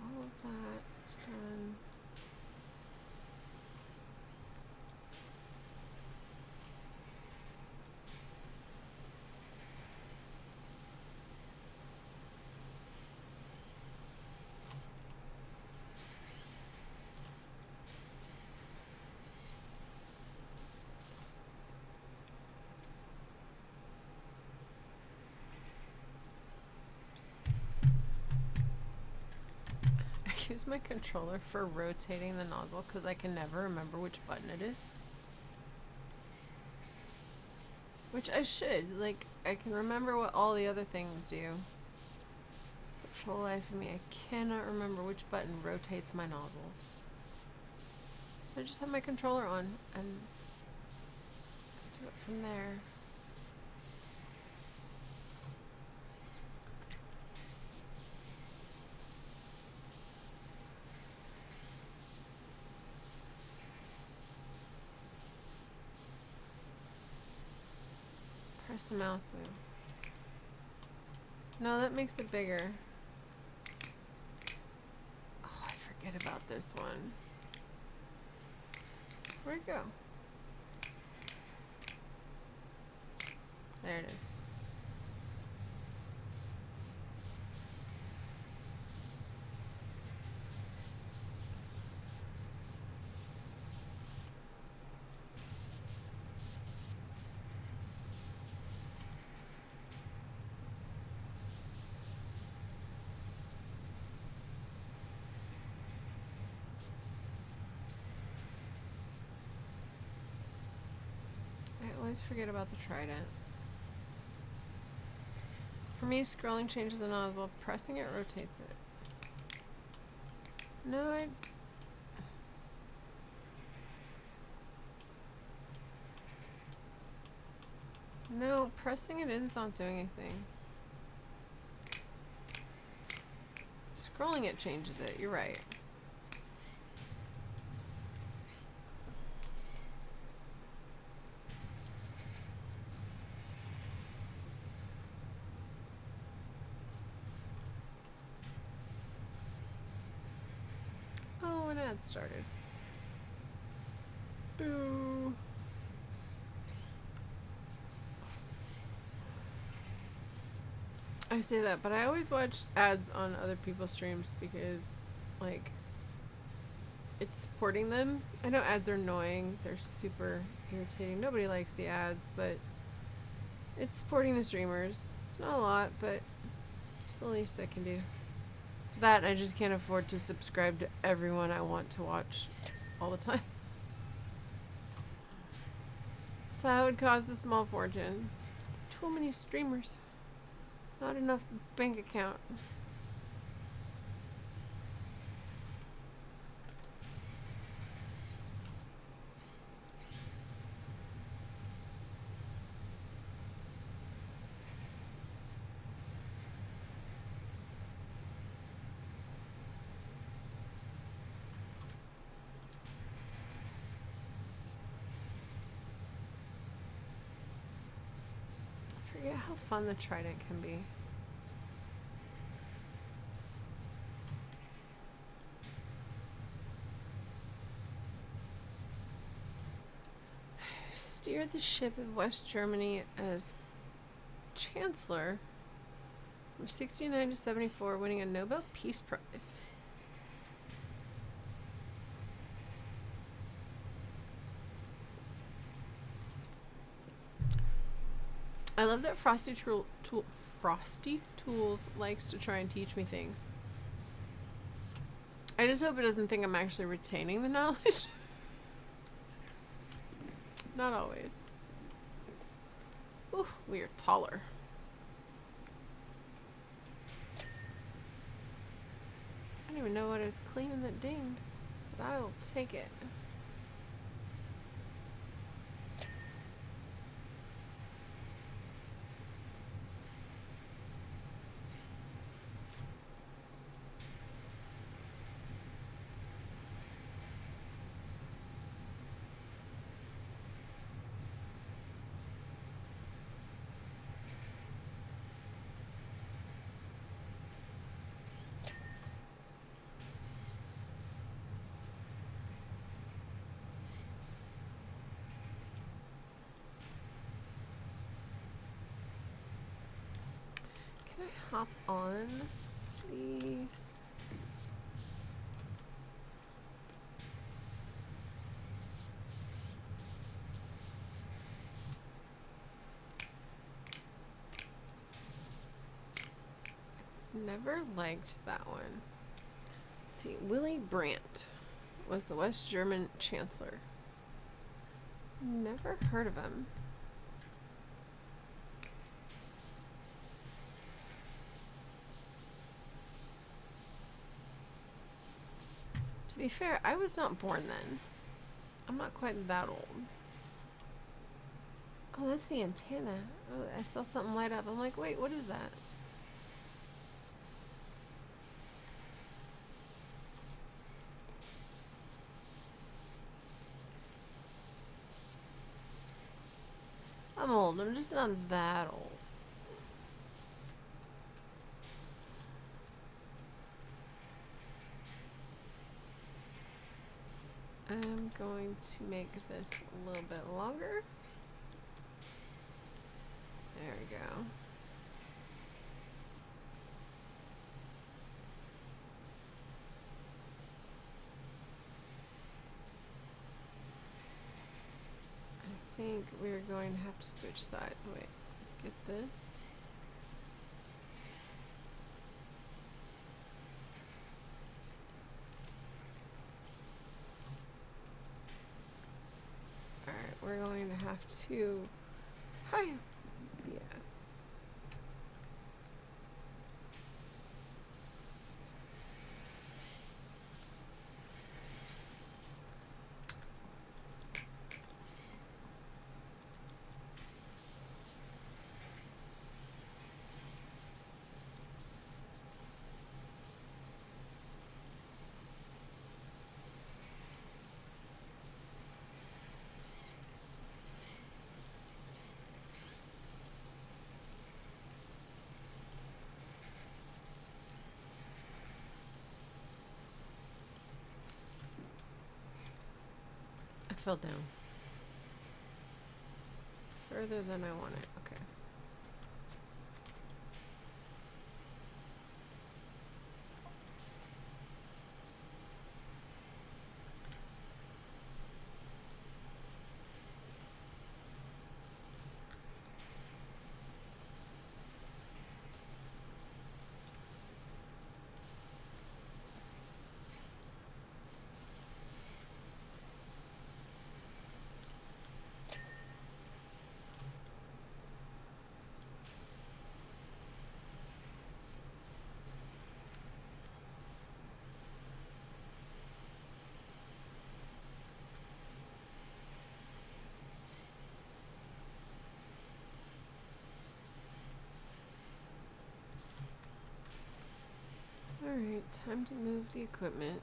All of that's done. use my controller for rotating the nozzle because I can never remember which button it is. Which I should. Like, I can remember what all the other things do. But for the life of me, I cannot remember which button rotates my nozzles. So I just have my controller on and do it from there. Press the mouse wheel. No, that makes it bigger. Oh, I forget about this one. Where'd it go? There it is. I always forget about the trident. For me, scrolling changes the nozzle. Pressing it rotates it. No, No, pressing it is not doing anything. Scrolling it changes it. You're right. Oh, an ad started. Boo. I say that, but I always watch ads on other people's streams because, like, it's supporting them. I know ads are annoying. They're super irritating. Nobody likes the ads, but it's supporting the streamers. It's not a lot, but it's the least I can do. That, I just can't afford to subscribe to everyone I want to watch all the time. That would cost a small fortune. Too many streamers. Not enough bank account. I forget how fun the trident can be. Steered the ship of West Germany as Chancellor from 69 to 74, winning a Nobel Peace Prize. I love that Frosty Tools likes to try and teach me things. I just hope it doesn't think I'm actually retaining the knowledge. Not always. Ooh, we are taller. I don't even know what is cleaning that dinged, but I will take it. Can I hop on the... Never liked that one. Let's see. Willy Brandt was the West German Chancellor. Never heard of him. To be fair, I was not born then. I'm not quite that old. Oh, that's the antenna. Oh, I saw something light up. I'm like, wait, what is that? I'm old. I'm just not that old. I'm going to make this a little bit longer. There we go. I think we're going to have to switch sides. Wait, let's get this. Alright, we're going to have to... Hi! Yeah. I fell down. Further than I wanted. Okay. Alright, time to move the equipment.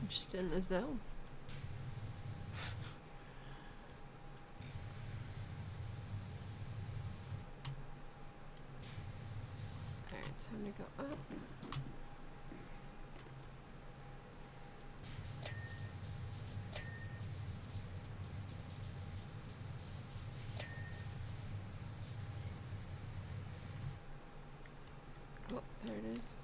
I'm just in the zone. Alright, time to go up. Oh, there it is.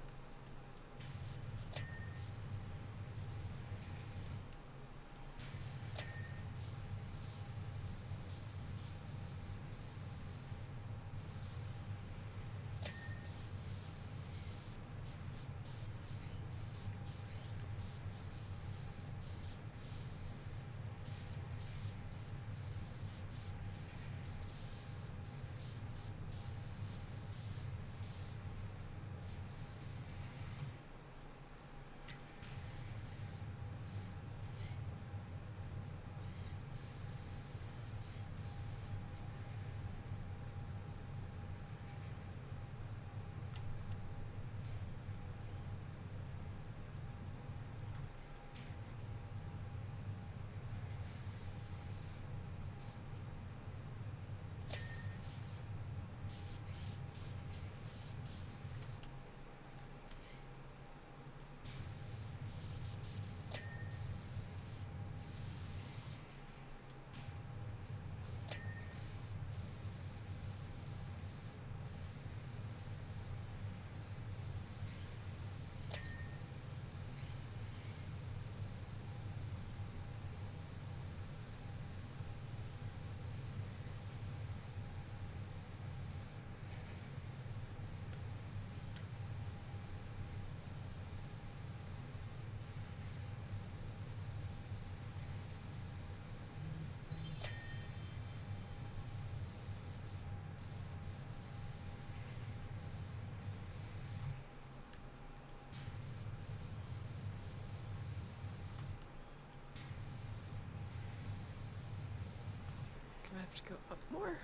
I have to go up more.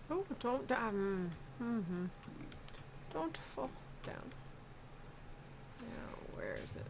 Oh, don't don't fall down. Now, where is it?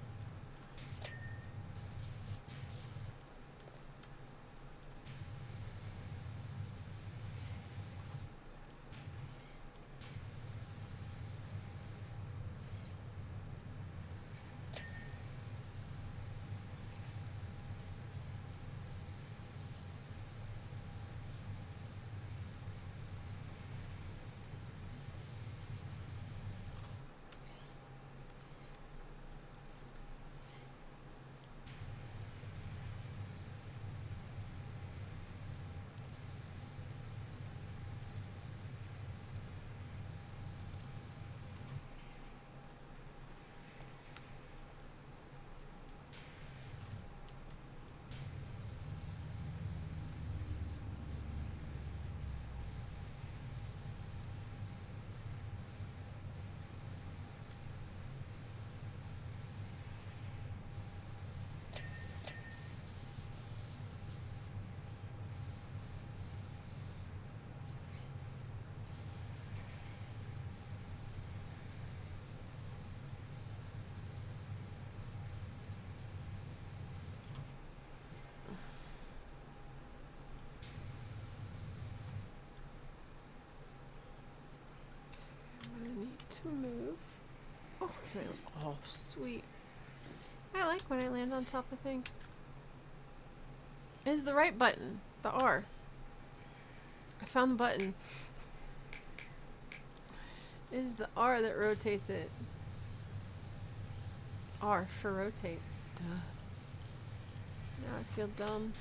I need to move. Oh, can I? Oh, sweet. I like when I land on top of things. Is the right button, the R. I found the button. It is the R that rotates it. R for rotate. Duh. Now I feel dumb.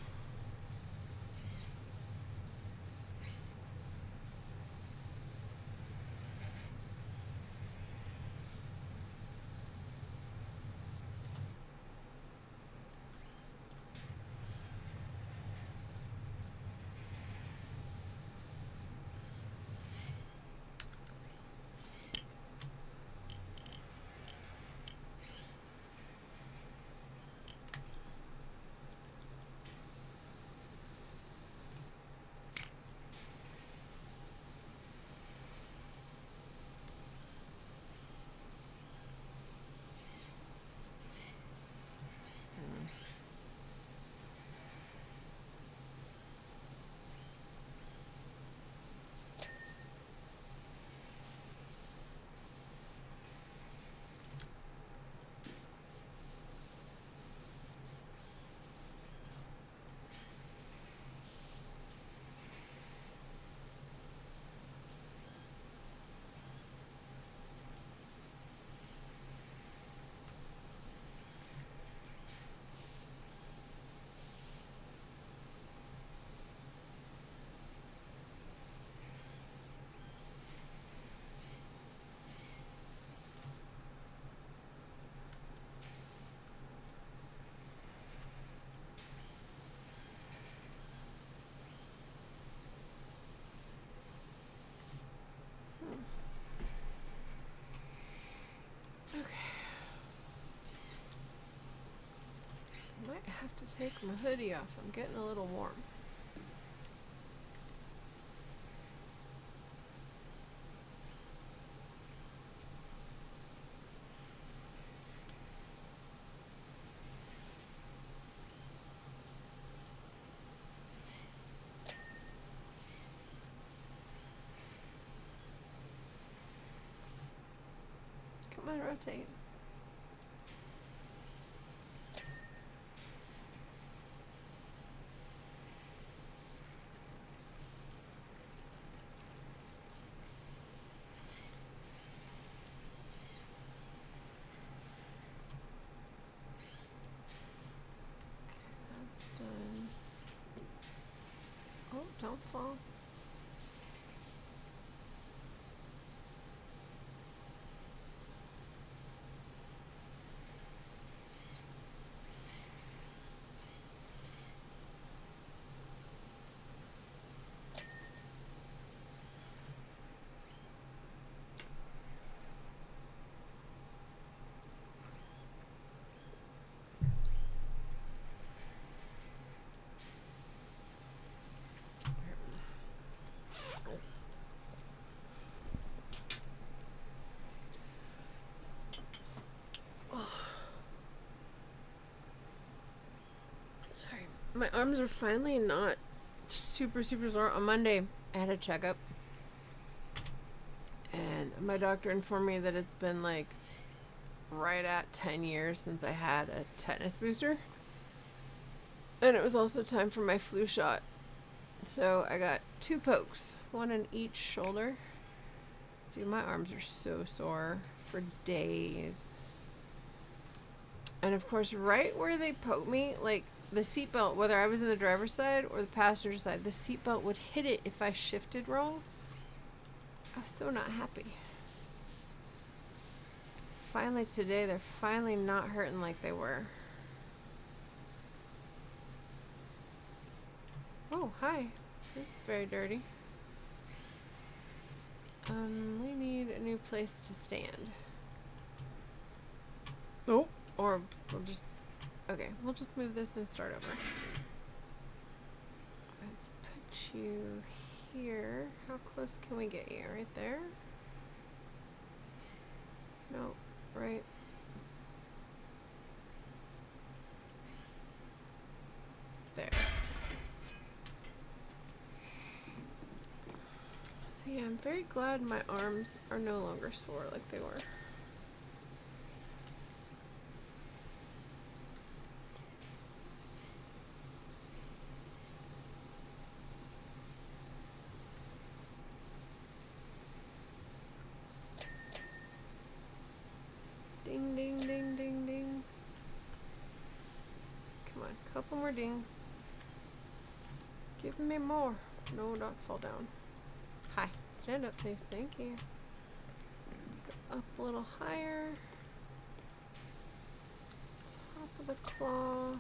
Might have to take my hoodie off. I'm getting a little warm. Come on, rotate. That's done. Oh, don't fall. Sorry. My arms are finally not super sore. On Monday, I had a checkup. And my doctor informed me that it's been like right at 10 years since I had a tetanus booster. And it was also time for my flu shot. So I got 2 pokes, one in each shoulder. Dude, my arms are so sore for days. And of course, right where they poked me, like the seatbelt, whether I was in the driver's side or the passenger side, the seatbelt would hit it if I shifted wrong. I was so not happy. Finally today, they're finally not hurting like they were. Oh, hi. This is very dirty. We need a new place to stand. Oh. Or we'll just... Okay, we'll just move this and start over. Let's put you here. How close can we get you? Right there? No, right. There. So yeah, I'm very glad my arms are no longer sore like they were. Ding, ding, ding, ding, ding. more dings. Give me more. No, not fall down. Hi. Stand up, please. Thank you. Let's go up a little higher. Top of the claw.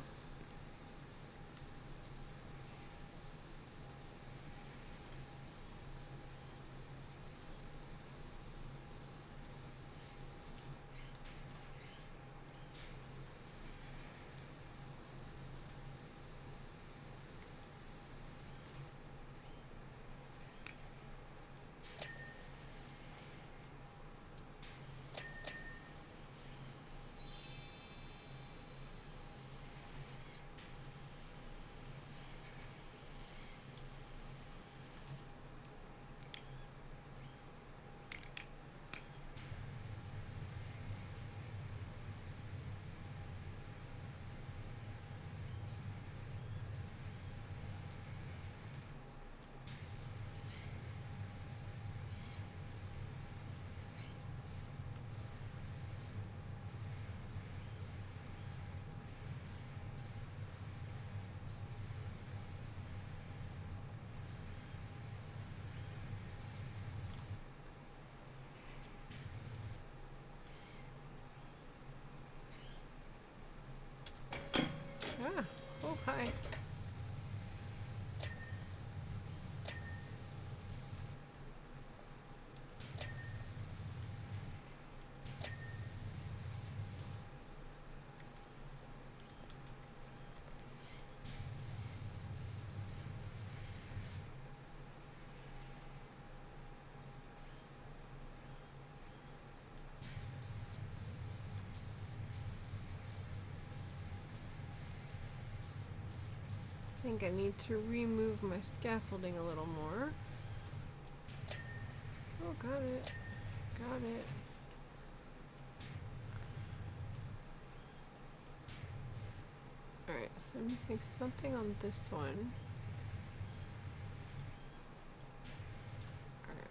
Ah, oh hi. I think I need to remove my scaffolding a little more. Oh, got it. Got it. Alright, so I'm missing something on this one. Alright.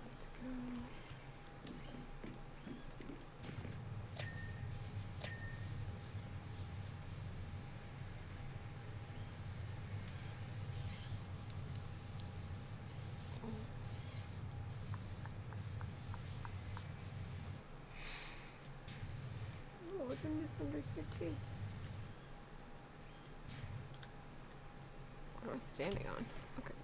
Let's go. Oh, what did I miss under here too? What am I standing on? Okay.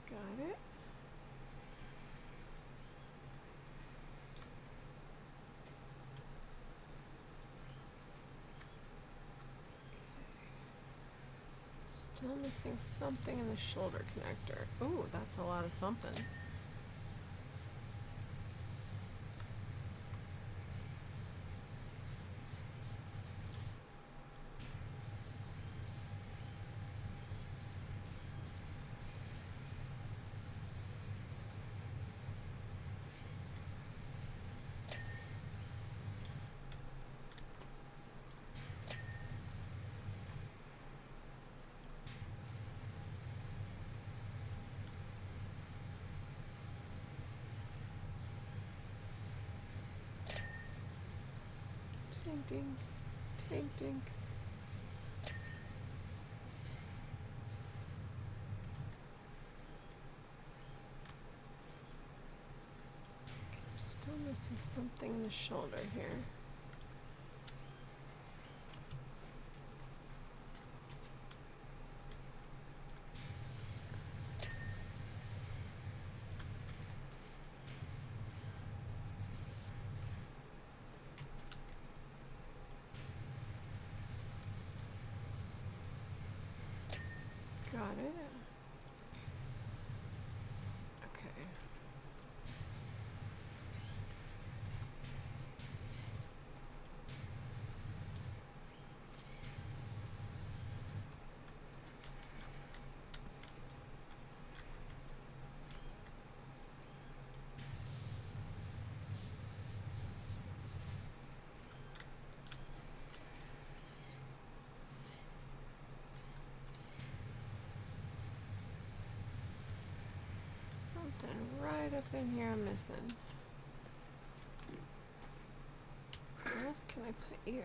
Got it. Still missing something in the shoulder connector. Ooh, that's a lot of somethings. Ding ding. Ding ding. Still missing something in the shoulder here. got it. Okay. Something right up in here I'm missing. Where else can I put you?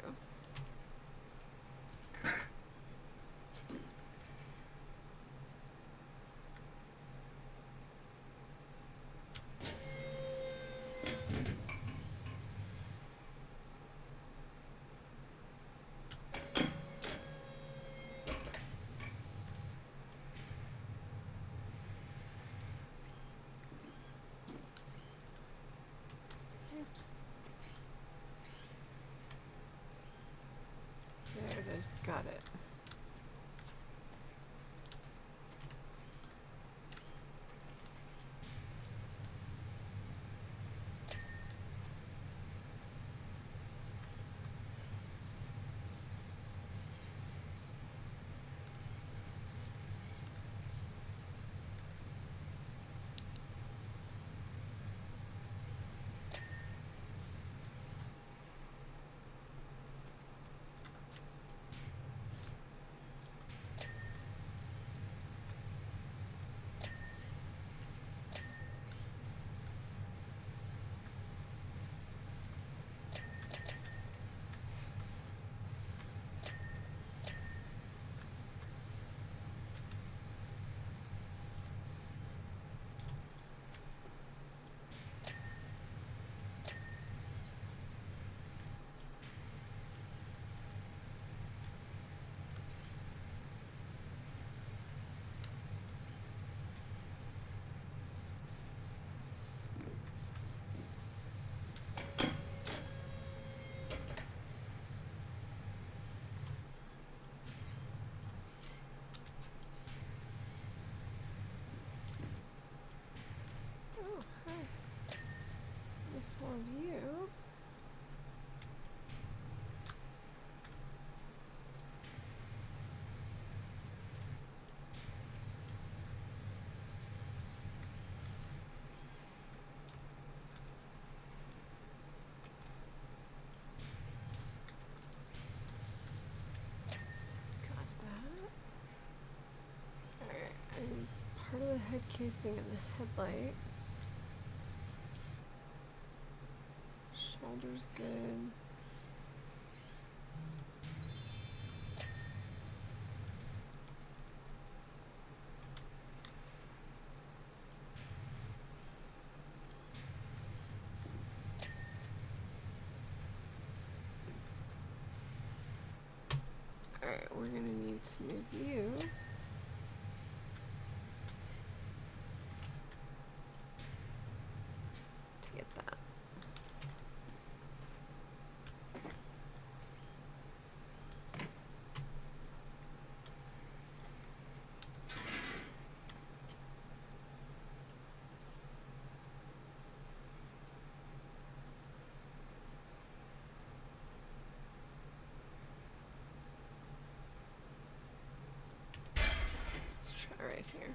Oops. There it is. Got it. Oh, hi. I saw you. Got that. Alright, and part of the head casing and the headlight. Shoulder's good. Alright, we're gonna need to move you. To get that. Let's try right here.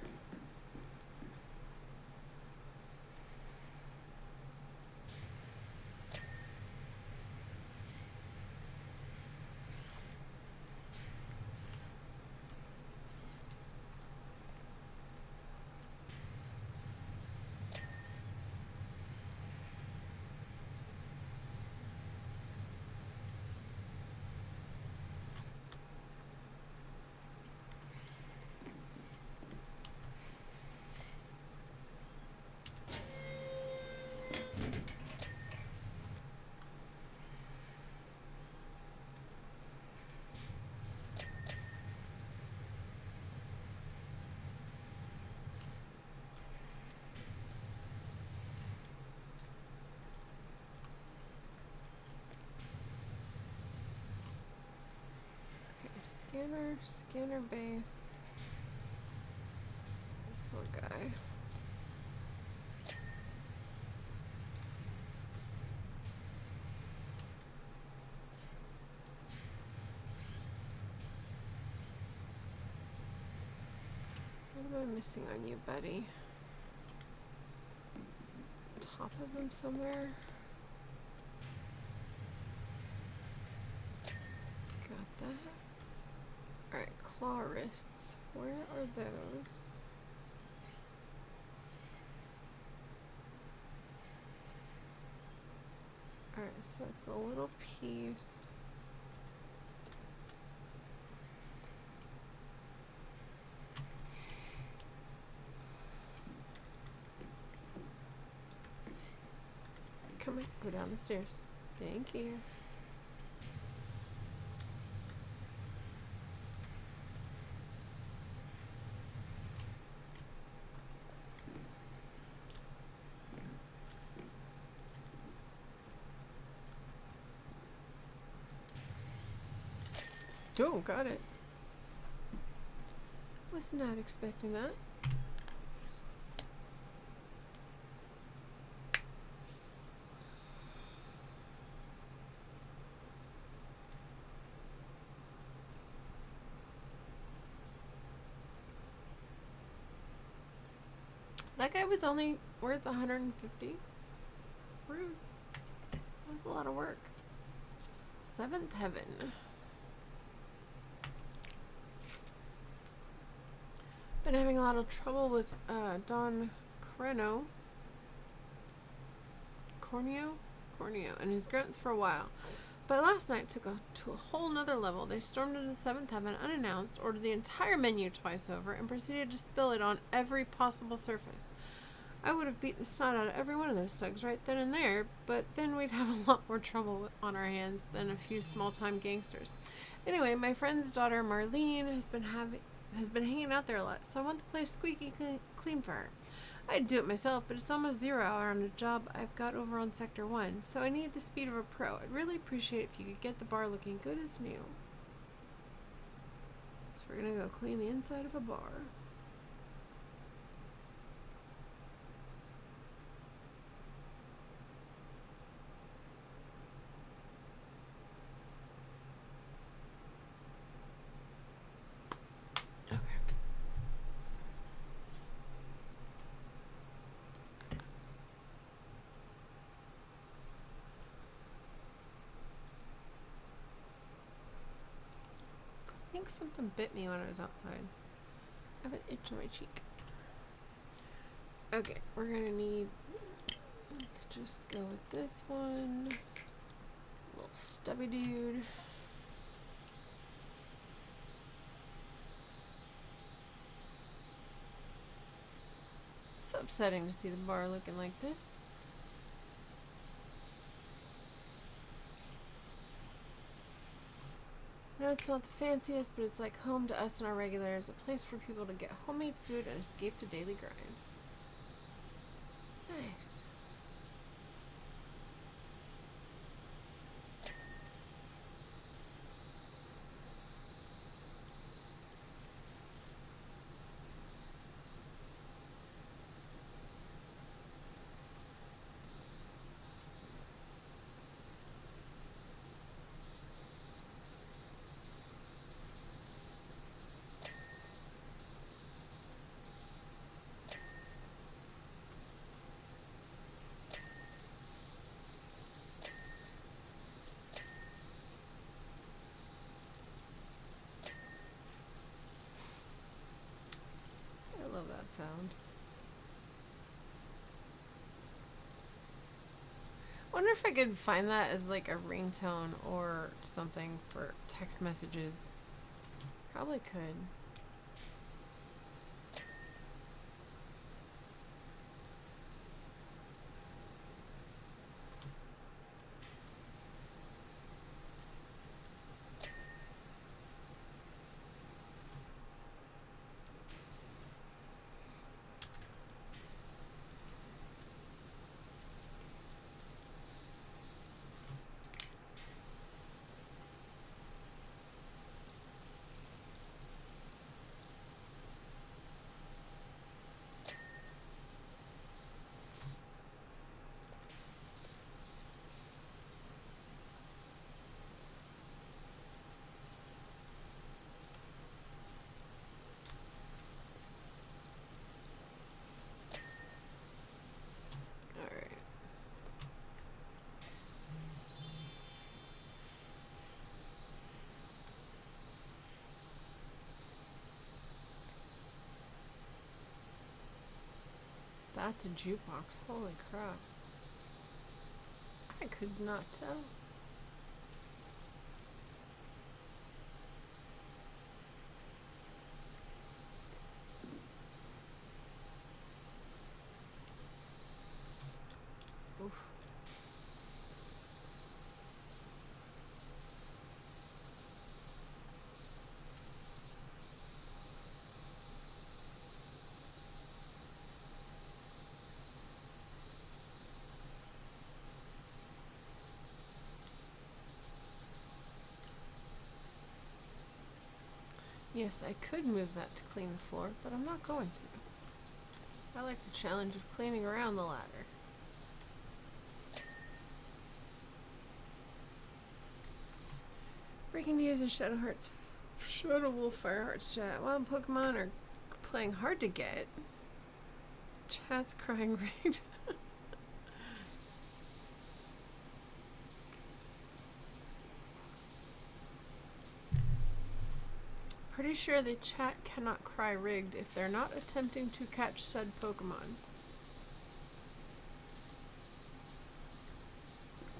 Okay, scanner base. Poor guy. What am I missing on you, buddy? Top of them somewhere? Got that. Alright, claw wrists. Where are those? Alright, so it's a little piece. Come on, go down the stairs. Thank you. Oh, got it. Was not expecting that. That guy was only worth 150. Rude. That was a lot of work. Seventh Heaven. Been having a lot of trouble with Don Corneo and his grunts for a while. But last night took to a whole nother level. They stormed into Seventh Heaven unannounced, ordered the entire menu twice over, and proceeded to spill it on every possible surface. I would have beaten the snot out of every one of those thugs right then and there, but then we'd have a lot more trouble on our hands than a few small-time gangsters. Anyway, my friend's daughter Marlene has been hanging out there a lot, so I want the place squeaky clean for her. I'd do it myself, but it's almost 0 hour on a job I've got over on Sector 1, so I need the speed of a pro. I'd really appreciate it if you could get the bar looking good as new. So we're gonna go clean the inside of a bar. I think something bit me when I was outside. I have an itch on my cheek. Okay, we're gonna need, let's just go with this one. Little stubby dude. It's so upsetting to see the bar looking like this. No, it's not the fanciest, but it's like home to us and our regulars, a place for people to get homemade food and escape the daily grind. Nice. I love that sound. Wonder if I could find that as like a ringtone or something for text messages. Probably could. that's a jukebox. Holy crap. I could not tell. Oof. Yes, I could move that to clean the floor, but I'm not going to. I like the challenge of cleaning around the ladder. Breaking news in Shadow Wolf Fireheart's chat. While Pokemon are playing hard to get, chat's crying right. Pretty sure the chat cannot cry rigged if they're not attempting to catch said Pokemon.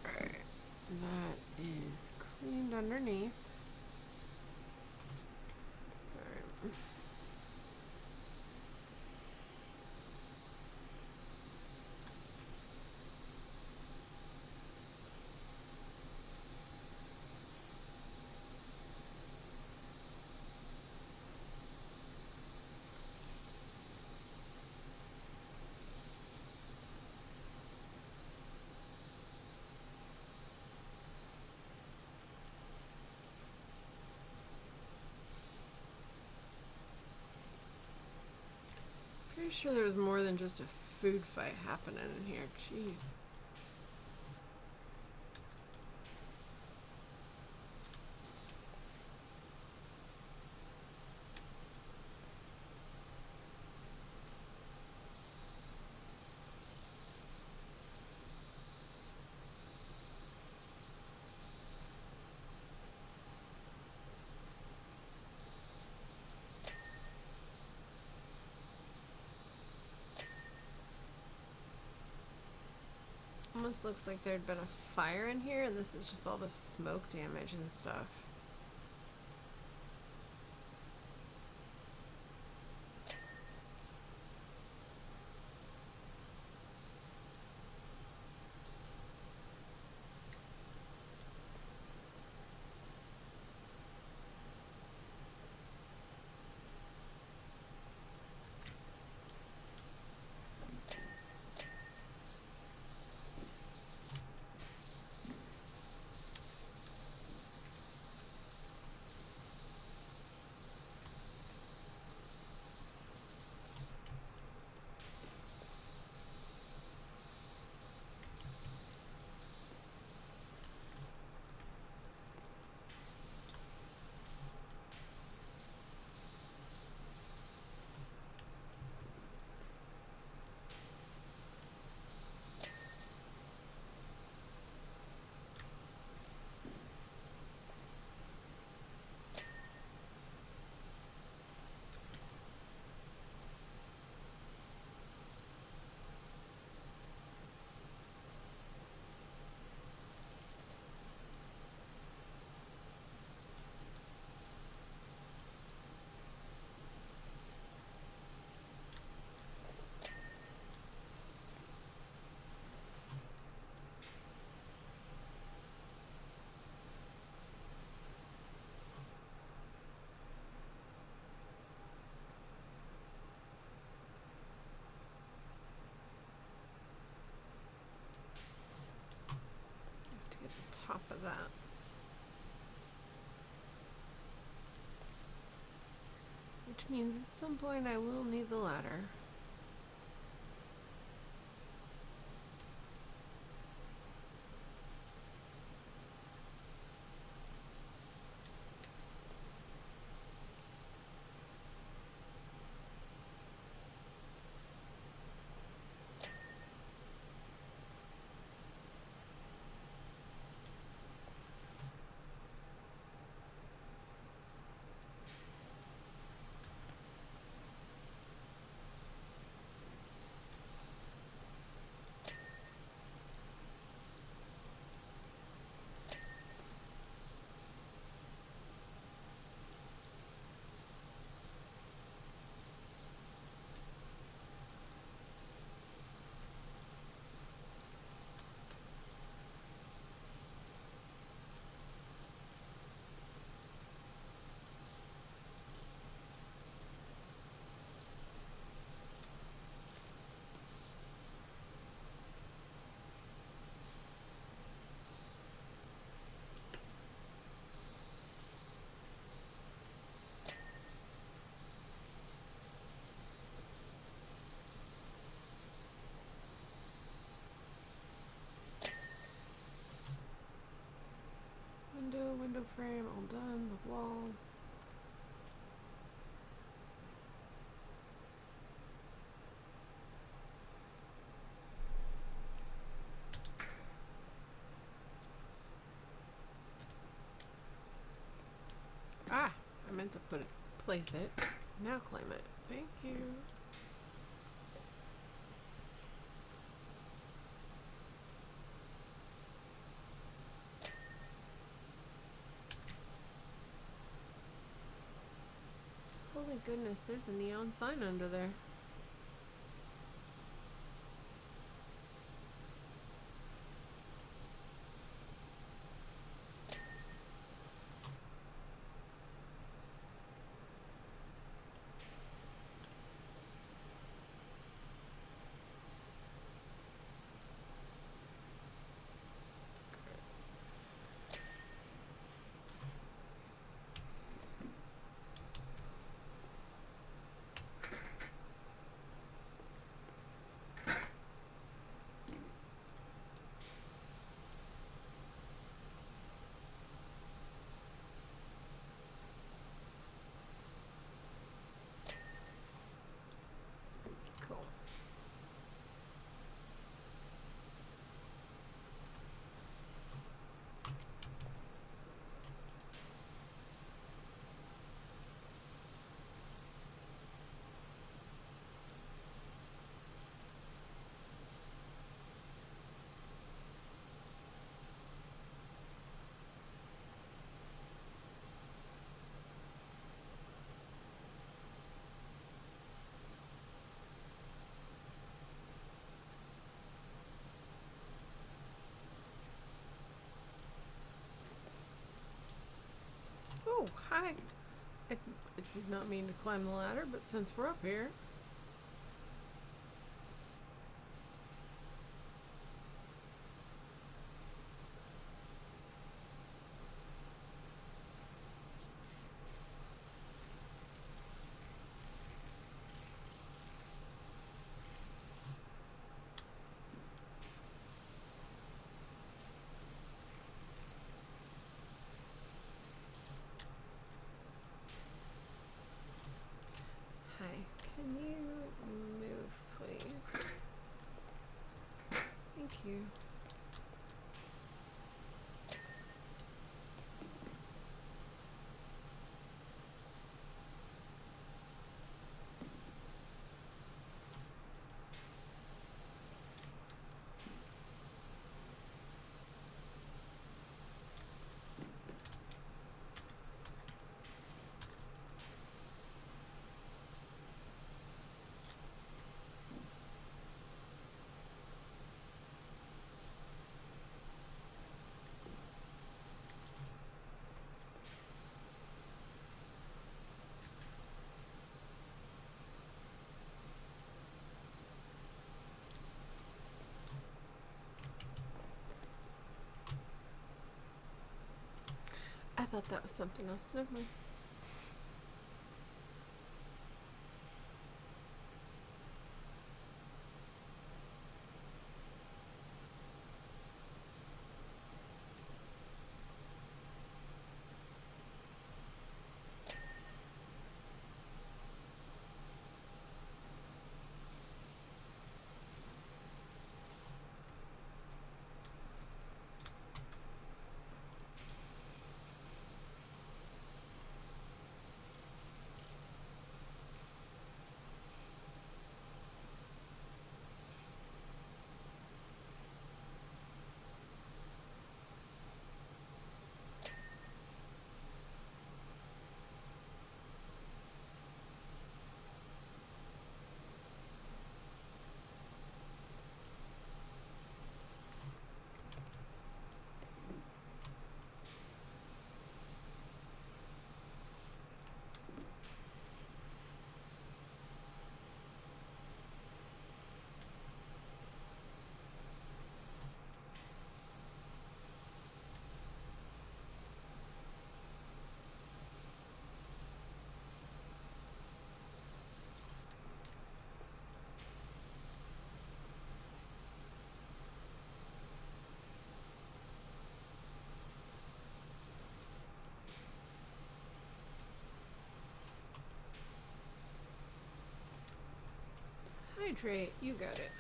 Alright, that is cleaned underneath. Alright. Pretty sure there was more than just a food fight happening in here. Jeez. Almost looks like there'd been a fire in here, and this is just all the smoke damage and stuff. To get the top of that. Which means at some point I will need the ladder. frame, all done. The wall. Ah! I meant to place it. Now claim it. Thank you. Holy goodness, there's a neon sign under there. Cool. Oh, hi. I did not mean to climb the ladder, but since we're up here. Hi, can you move, please? Thank you. I thought that was something else. Never mind. Hydrate. You got it.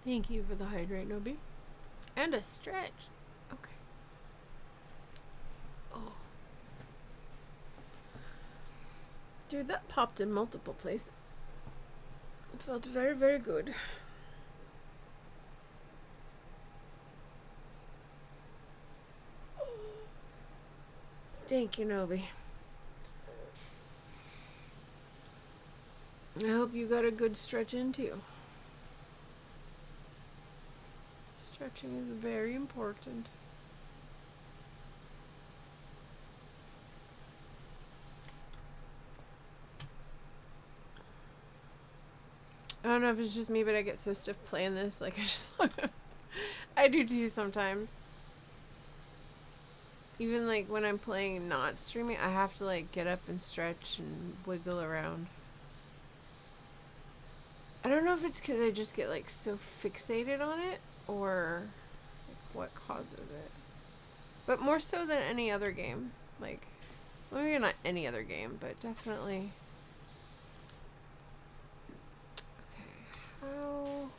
Thank you for the hydrate, Nobi. And a stretch. Okay. Oh. Dude, that popped in multiple places. It felt very, very good. Thank you, Nobi. I hope you got a good stretch in too. Stretching is very important. I don't know if it's just me, but I get so stiff playing this. Like, I just... I do too sometimes. Even, like, when I'm playing not streaming, I have to, like, get up and stretch and wiggle around. I don't know if it's because I just get, like, so fixated on it, or like, what causes it. But more so than any other game. Like, well, maybe not any other game, but definitely... Okay, how...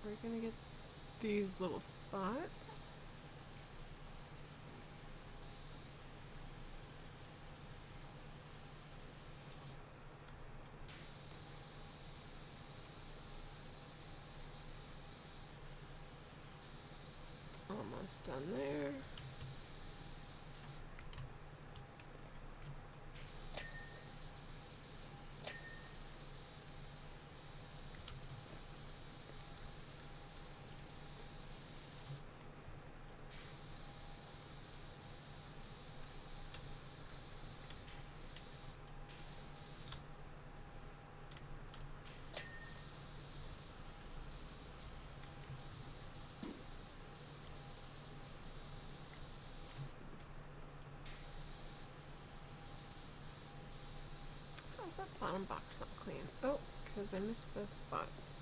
We're gonna get these little spots. Almost done there. How's that bottom box not clean? Oh, because I missed those spots.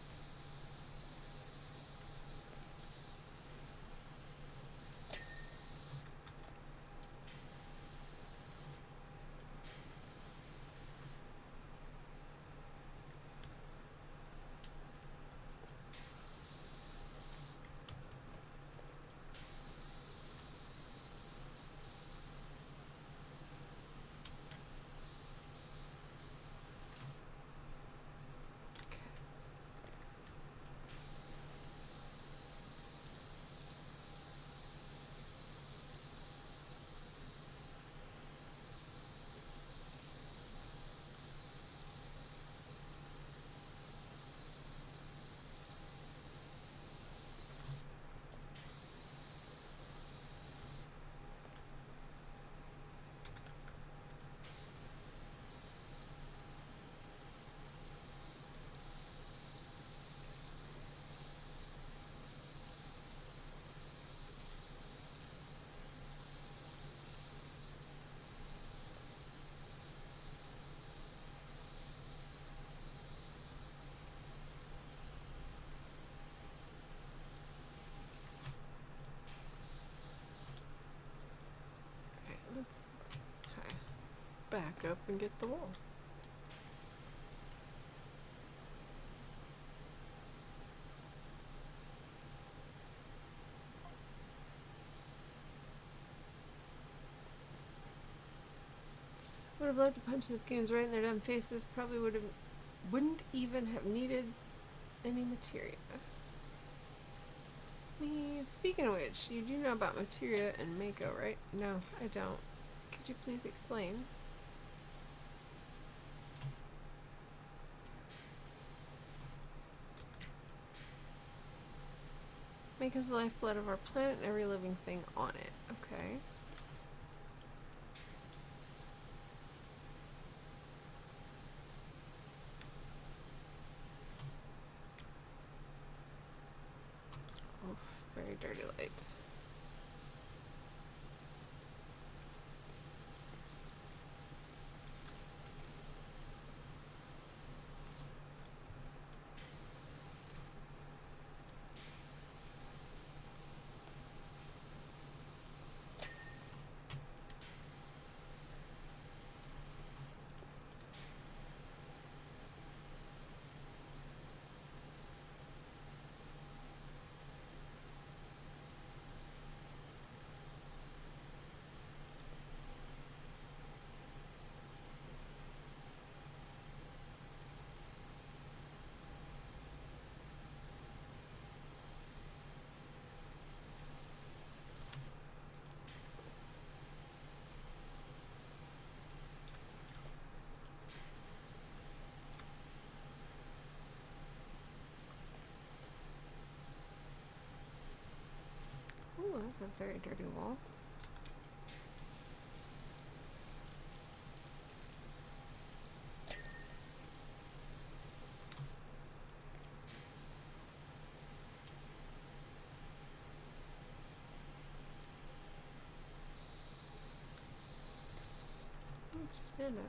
Let's back up and get the wall. Would have loved to punch these games right in their dumb faces. Probably wouldn't even have needed any materia. Speaking of which, you do know about materia and Mako, right? No, I don't. Could you please explain? Mako's the lifeblood of our planet and every living thing on it. Okay. Oh, very dirty light. a very dirty wall. Stand up.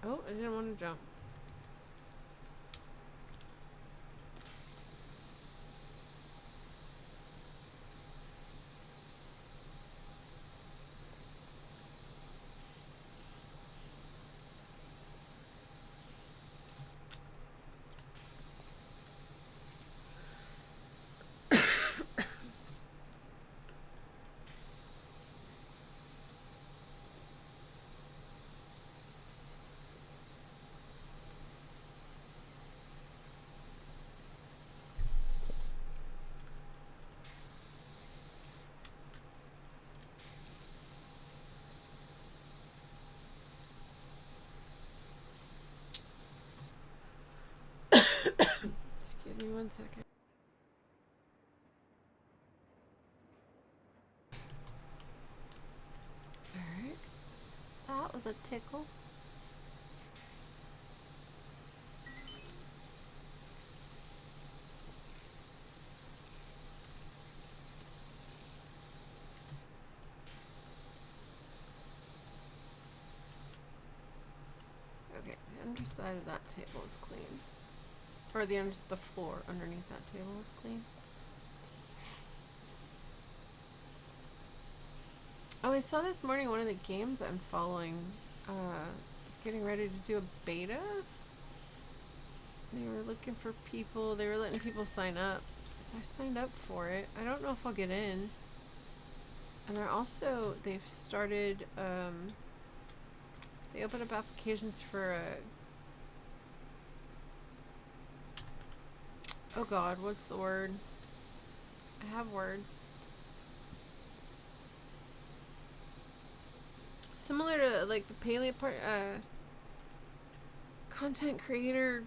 Oh, I didn't want to jump. Excuse me 1 second. Alright. That was a tickle. Okay, the underside of that table is clean. Or the floor underneath that table is clean. Oh, I saw this morning one of the games I'm following is getting ready to do a beta. They were looking for people. They were letting people sign up. So I signed up for it. I don't know if I'll get in. And they've started, they open up applications for oh god, what's the word? I have words. Similar to like the paleo content creator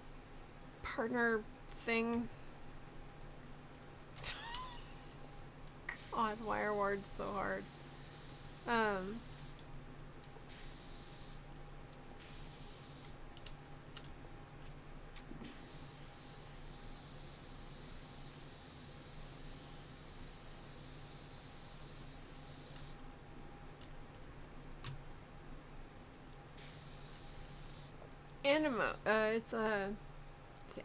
partner thing. God, why are words so hard? Animo. It's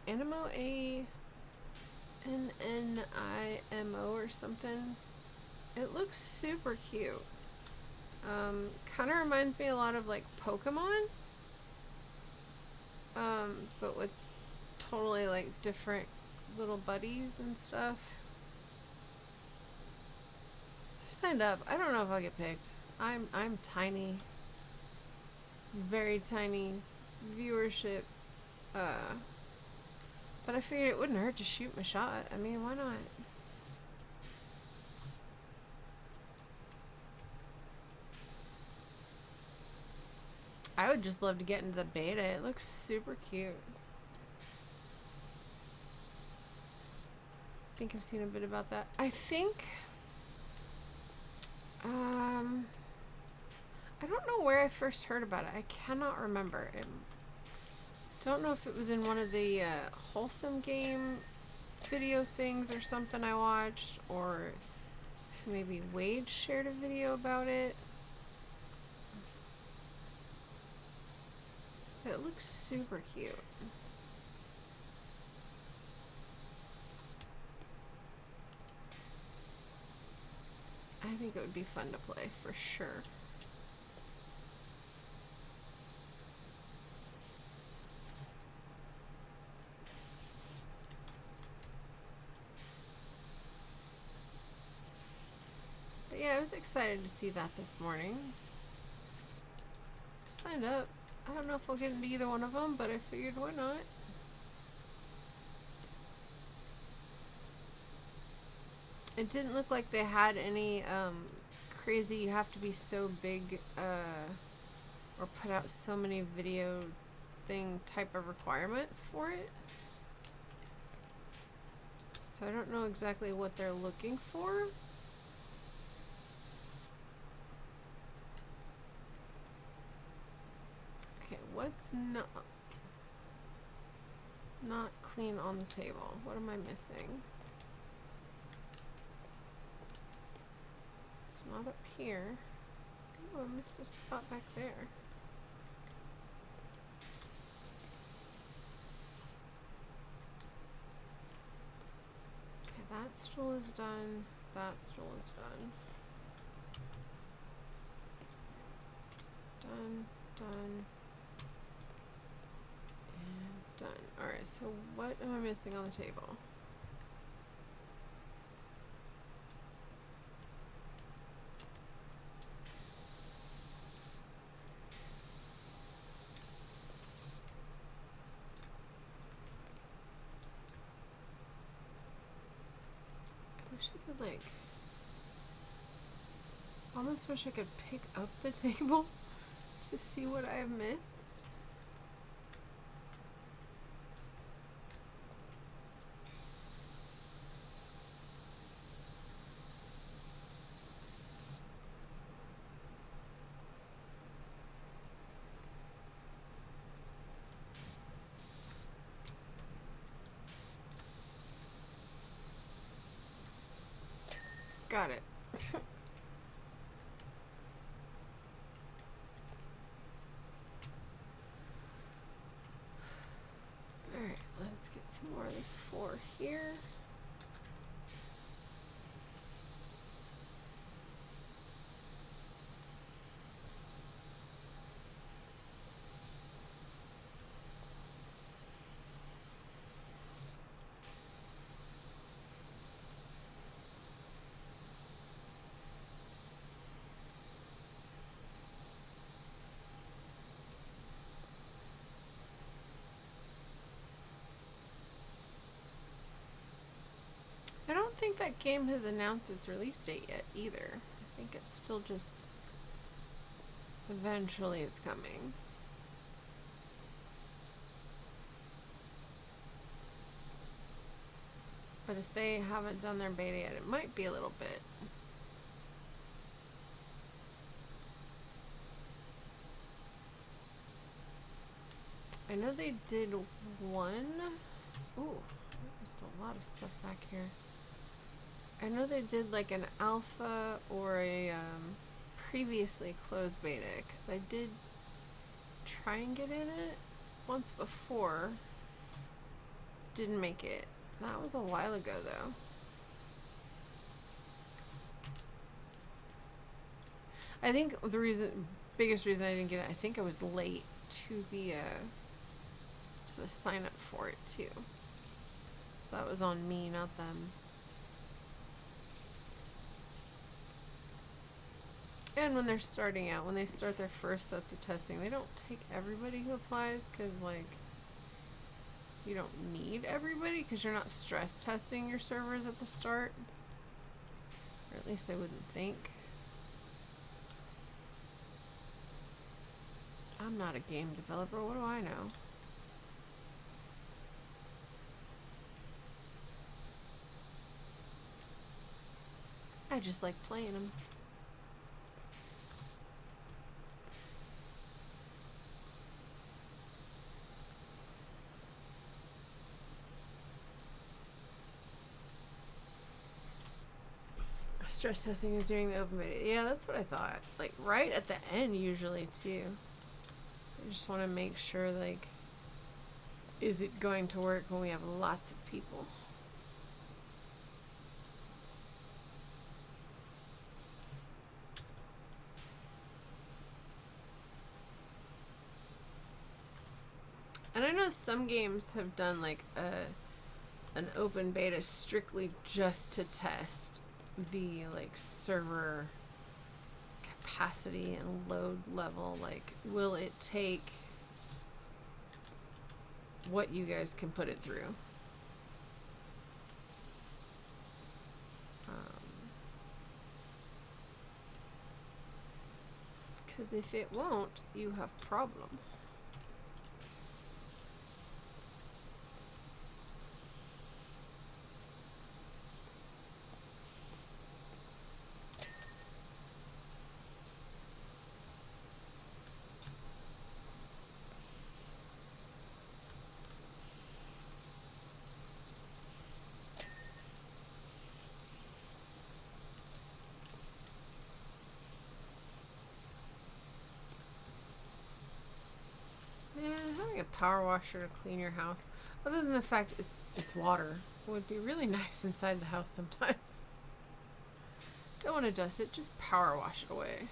Animo, ANNIMO or something. It looks super cute. Kind of reminds me a lot of like Pokemon. But with totally like different little buddies and stuff. So I signed up. I don't know if I'll get picked. I'm tiny. Very tiny viewership. But I figured it wouldn't hurt to shoot my shot. I mean, why not? I would just love to get into the beta. It looks super cute. I think I've seen a bit about that. I think I don't know where I first heard about it. I cannot remember. I don't know if it was in one of the wholesome game video things or something I watched, or if maybe Wade shared a video about it. It looks super cute. I think like it would be fun to play, for sure. But yeah, I was excited to see that this morning. Signed up. I don't know if I'll get into either one of them, but I figured why not. It didn't look like they had any crazy, you have to be so big or put out so many video thing type of requirements for it. So I don't know exactly what they're looking for. Okay, what's not clean on the table? What am I missing? It's not up here. Oh, I missed a spot back there. Okay, that stool is done. That stool is done. Done, done, and done. Alright, so what am I missing on the table? I wish I could, like, almost wish I could pick up the table to see what I've missed. Got it. Alright, let's get some more of this floor here. I don't think that game has announced its release date yet either. I think it's still just eventually it's coming. But if they haven't done their beta yet, it might be a little bit. I know they did one. Ooh, there's a lot of stuff back here. I know they did like an alpha or a previously closed beta, because I did try and get in it once before. Didn't make it. That was a while ago though. I think the biggest reason I didn't get it, I think I was late to the sign up for it too. So that was on me, not them. And when they're starting out, when they start their first sets of testing, they don't take everybody who applies, because like you don't need everybody, because you're not stress testing your servers at the start. Or at least I wouldn't think. I'm not a game developer, what do I know? I just like playing them. Stress testing is during the open beta. Yeah, that's what I thought. Like right at the end usually too. I just want to make sure, like, is it going to work when we have lots of people? And I know some games have done like an open beta strictly just to test the like server capacity and load level. Like, will it take what you guys can put it through? Because if it won't, you have problem. Man, having a power washer to clean your house, other than the fact it's water, would be really nice inside the house sometimes. Don't want to dust it, just power wash it away.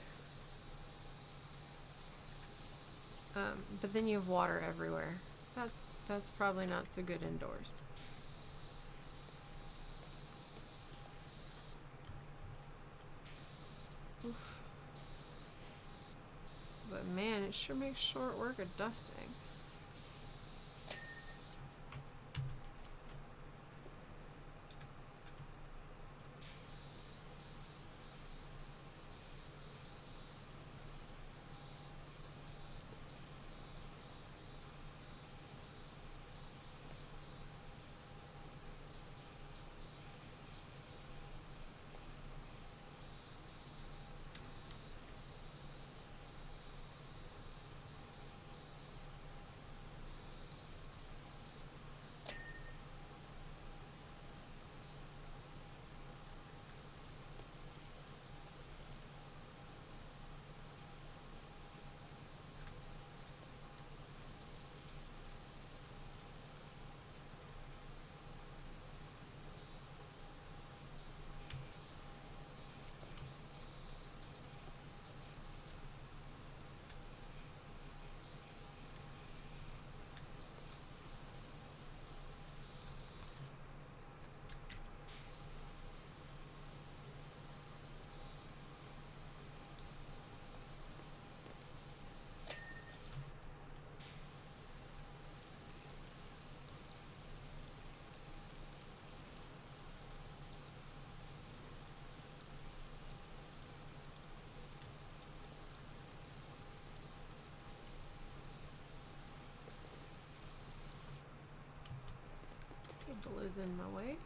But then you have water everywhere. That's probably not so good indoors. Oof. But man, it sure makes short work of dusting. Table is in my way.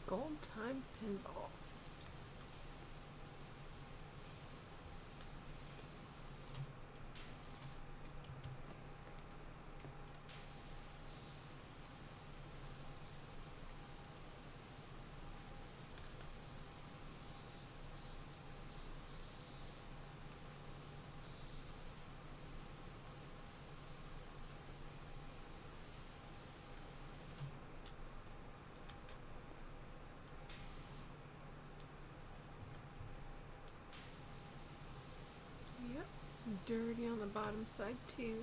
Gold time pinball. dirty on the bottom side too.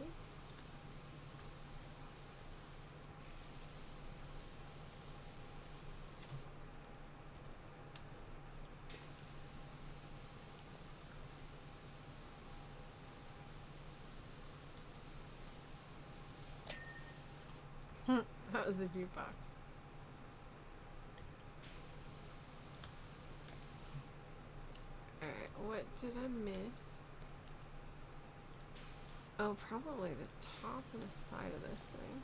That was the jukebox. Alright, what did I miss? Oh, probably the top and the side of this thing.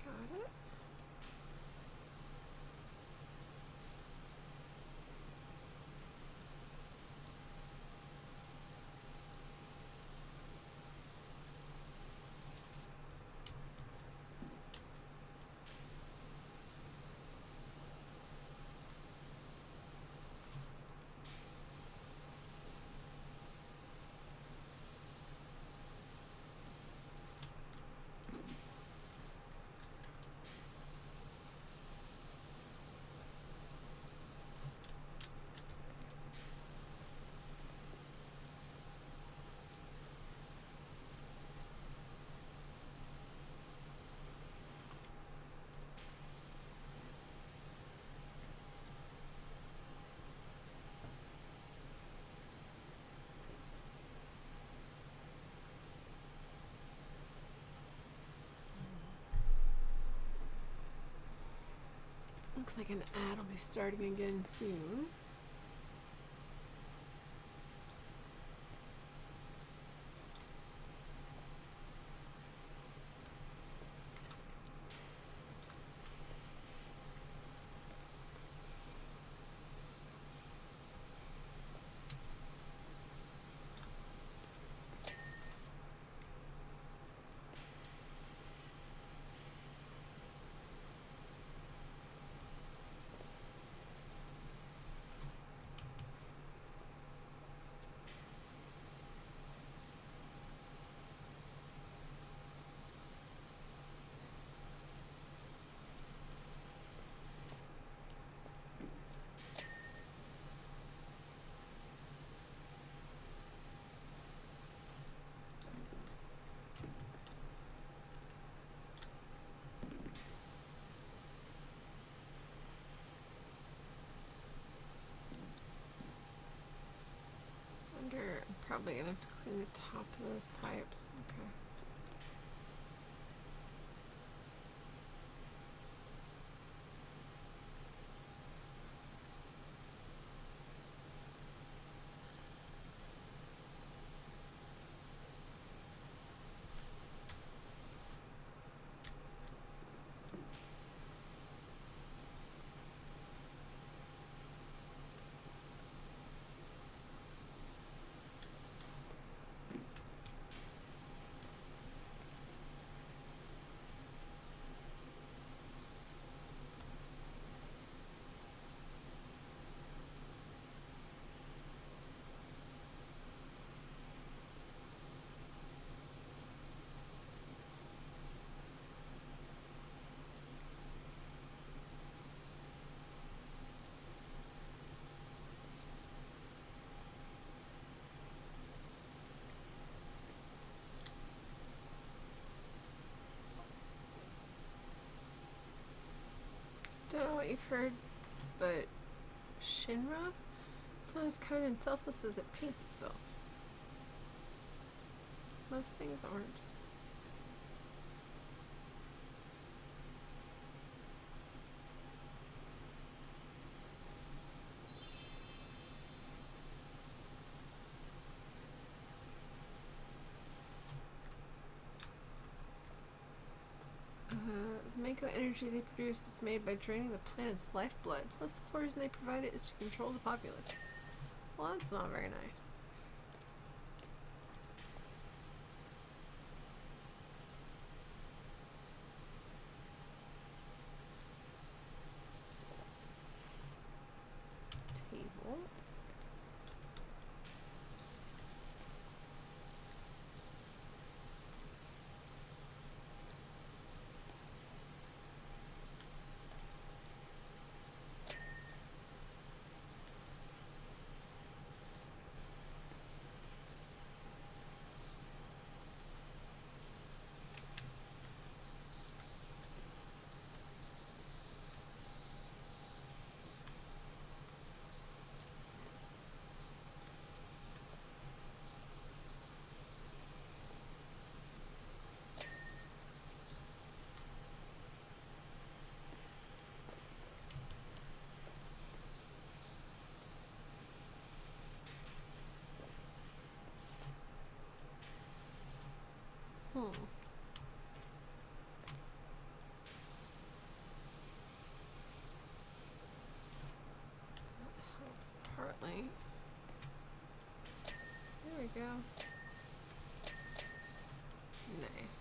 Got it. Looks like an ad will be starting again soon. I'm probably gonna have to clean the top of those pipes. Okay. Don't know what you've heard, but Shinra? It's not as kind and selfless as it paints itself. Most things aren't. eco-energy they produce is made by draining the planet's lifeblood. Plus, the whole reason they provide it is to control the populace. Well, that's not very nice. Table. That helps partly. There we go. Nice.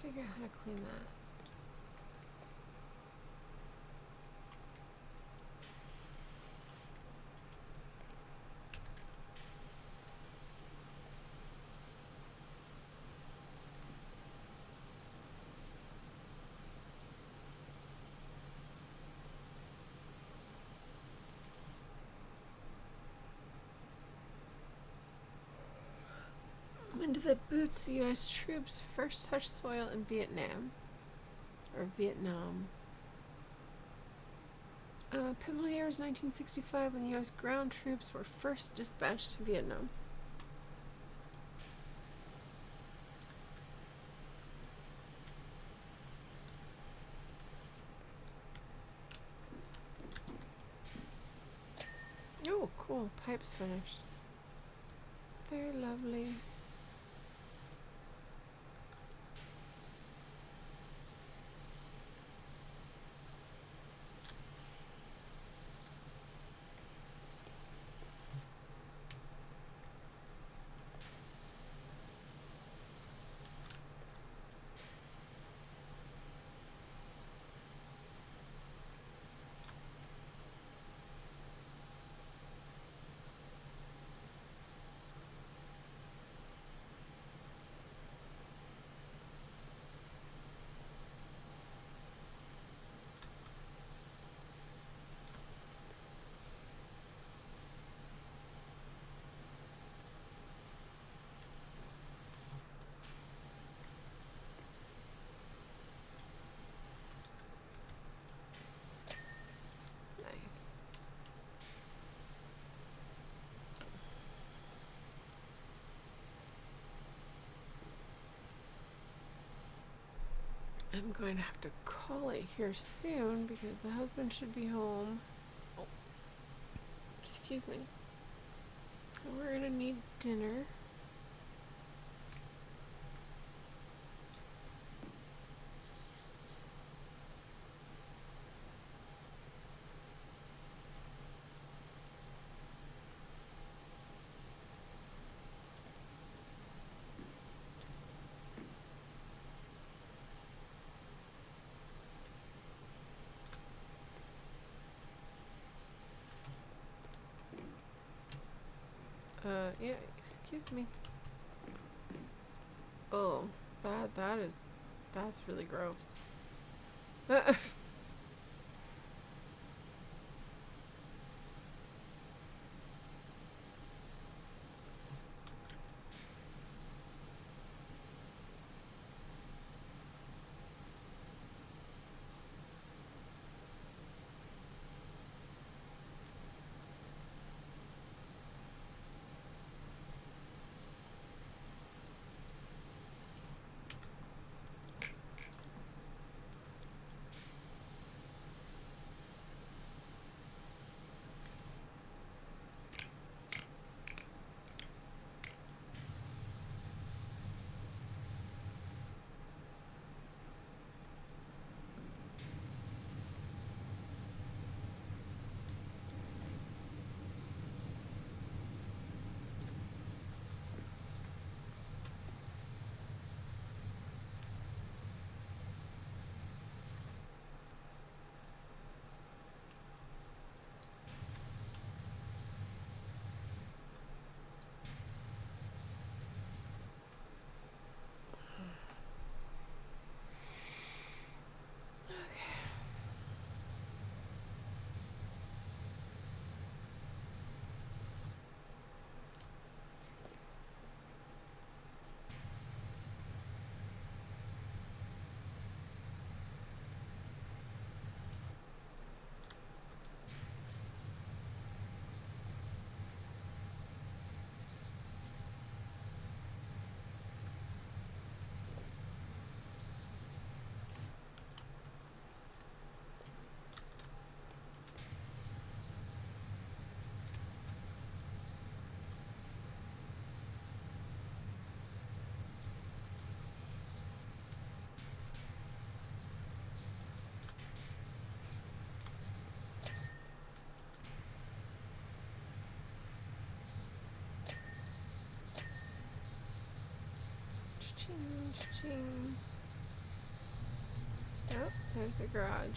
Figure out how to clean that. When did the boots of U.S. troops first touch soil in Vietnam? Or Vietnam? Pivotal year was 1965 when U.S. ground troops were first dispatched to Vietnam. Oh, cool. Pipe's finished. Very lovely. Nice. I'm going to have to call it here soon because the husband should be home. Oh, excuse me. We're gonna need dinner. Yeah, excuse me. Oh, that's really gross. Ching. Oh, there's the garage.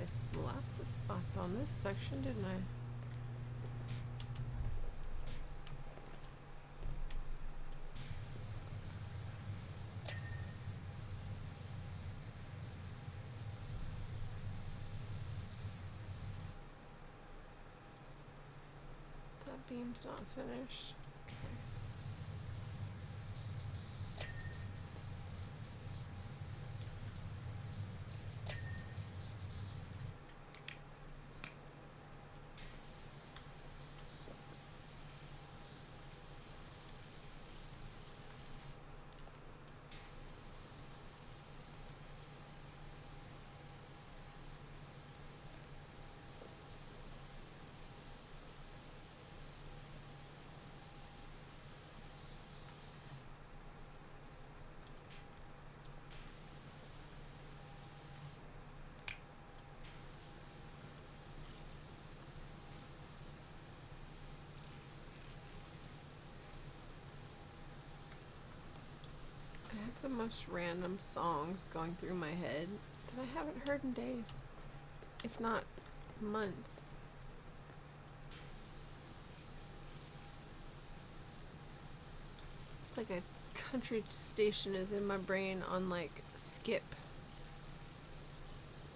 Missed lots of spots on this section, didn't I? That beam's not finished. Okay. I have the most random songs going through my head that I haven't heard in days, if not months. It's like a country station is in my brain on like skip.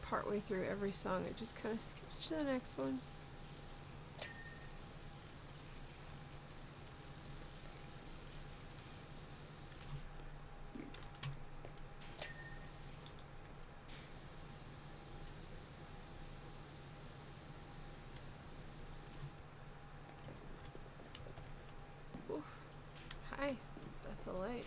Partway through every song, it just kind of skips to the next one. Oof. Hi, that's a light.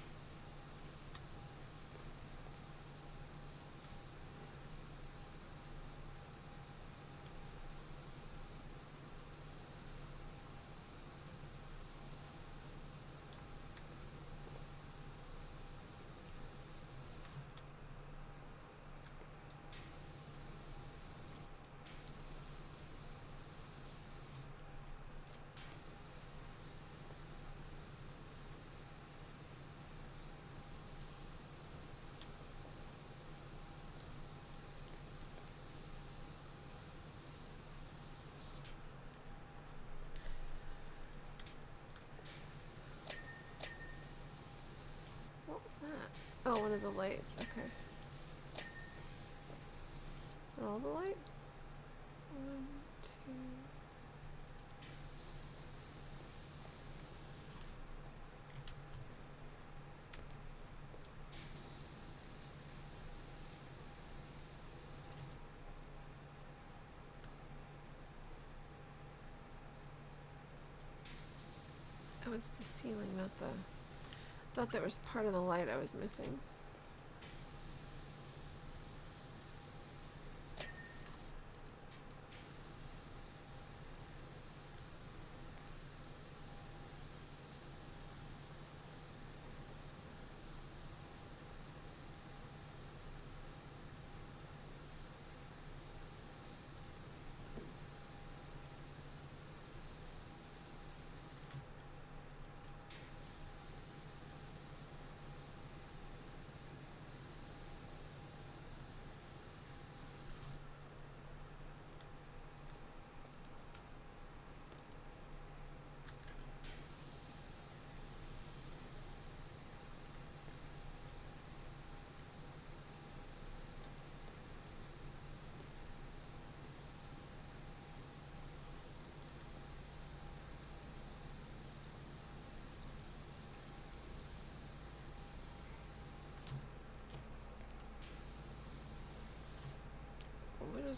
What was that? Oh, one of the lights. Okay. Is that all the lights? 1, 2. Oh, it's the ceiling, not the... Thought that was part of the light I was missing.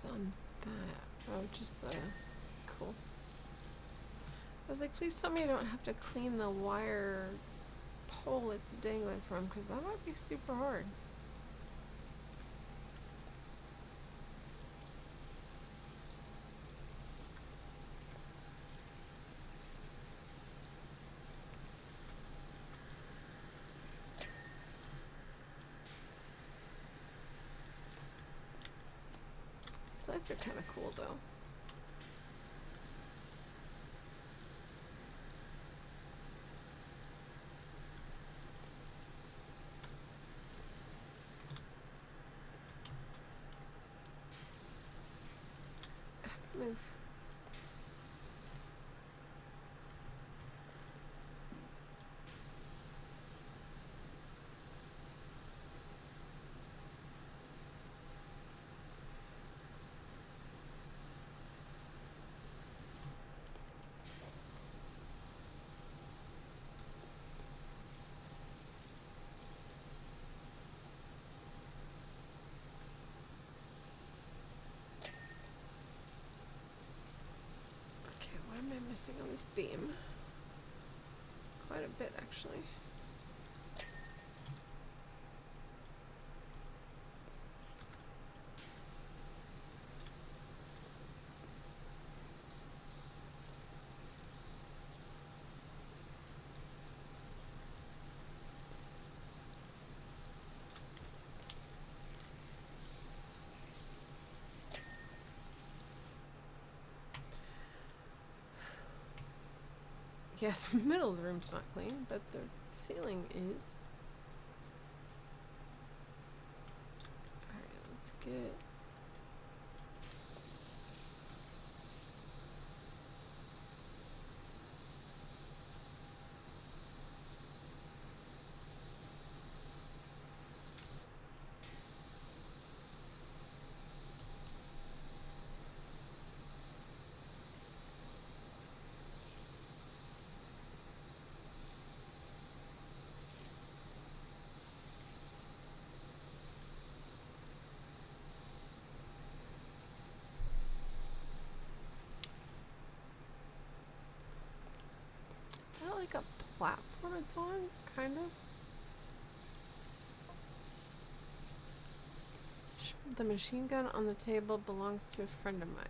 was on that? Oh, just the... Cool. I was like, please tell me I don't have to clean the wire pole it's dangling from, because that might be super hard. These lights are kind of cool, though. Move. Okay, what am I missing on this beam? Quite a bit, actually. Yeah, the middle of the room's not clean, but the ceiling is. Alright, let's get... Is that like a platform it's on? Kind of? The machine gun on the table belongs to a friend of mine.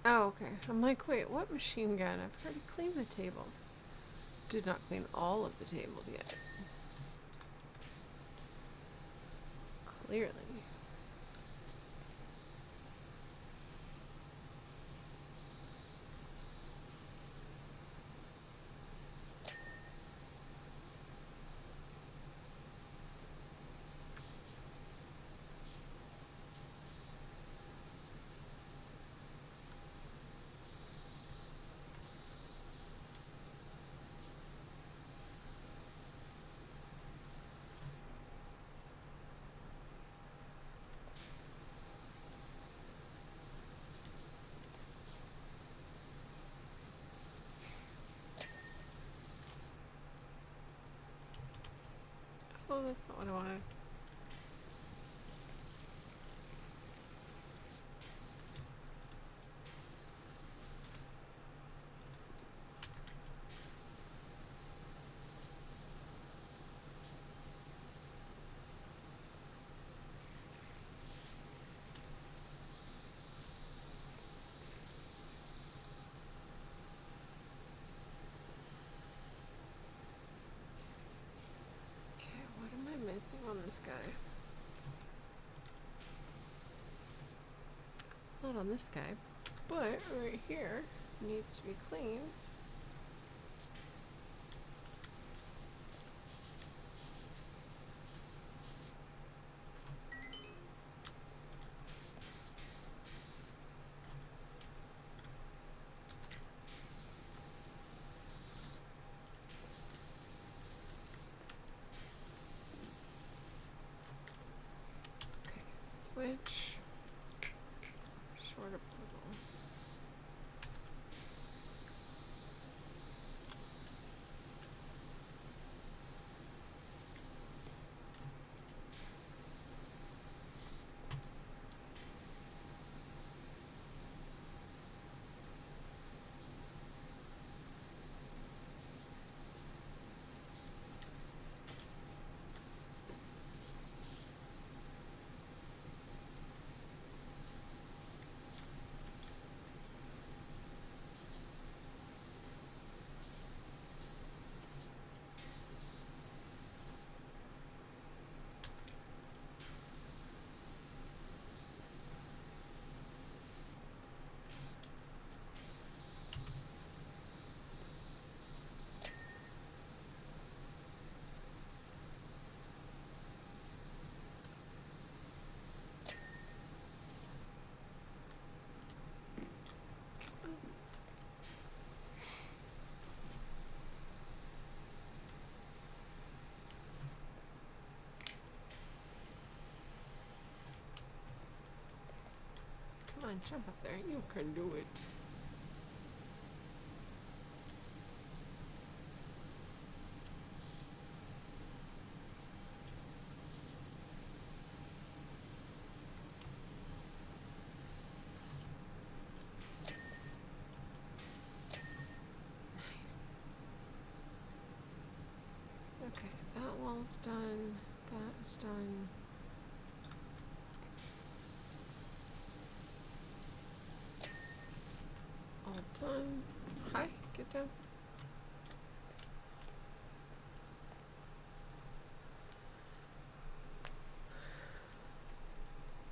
Oh, okay. I'm like, wait, what machine gun? I've already cleaned the table. Did not clean all of the tables yet. Clearly. Oh, that's not what I wanted. Okay, what am I missing on this guy? Not on this guy, but right here needs to be clean. Okay, switch. Shorter puzzle. on, jump up there. You can do it. Okay, that wall's done. That is done. All done. Hi, get down.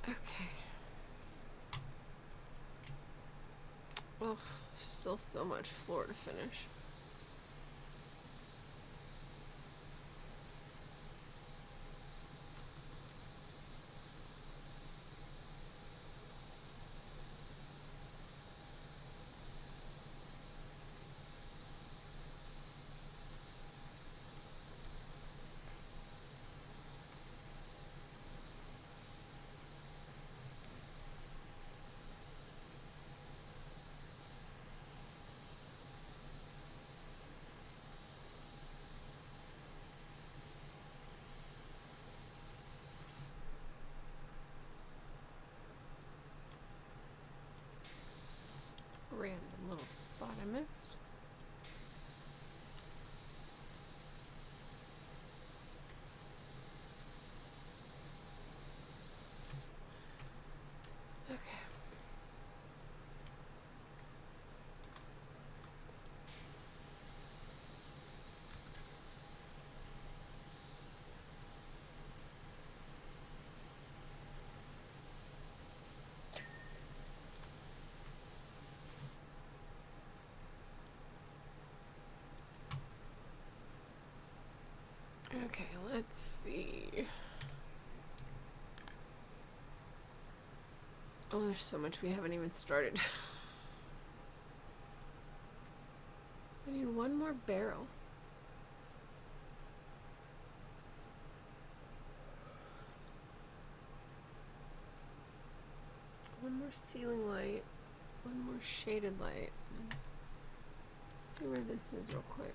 Okay. Oh, still so much floor to finish. Random little spot I missed. Okay. Okay, let's see. Oh, there's so much we haven't even started. I need one more barrel. One more ceiling light. One more shaded light. Let's see where this is real quick.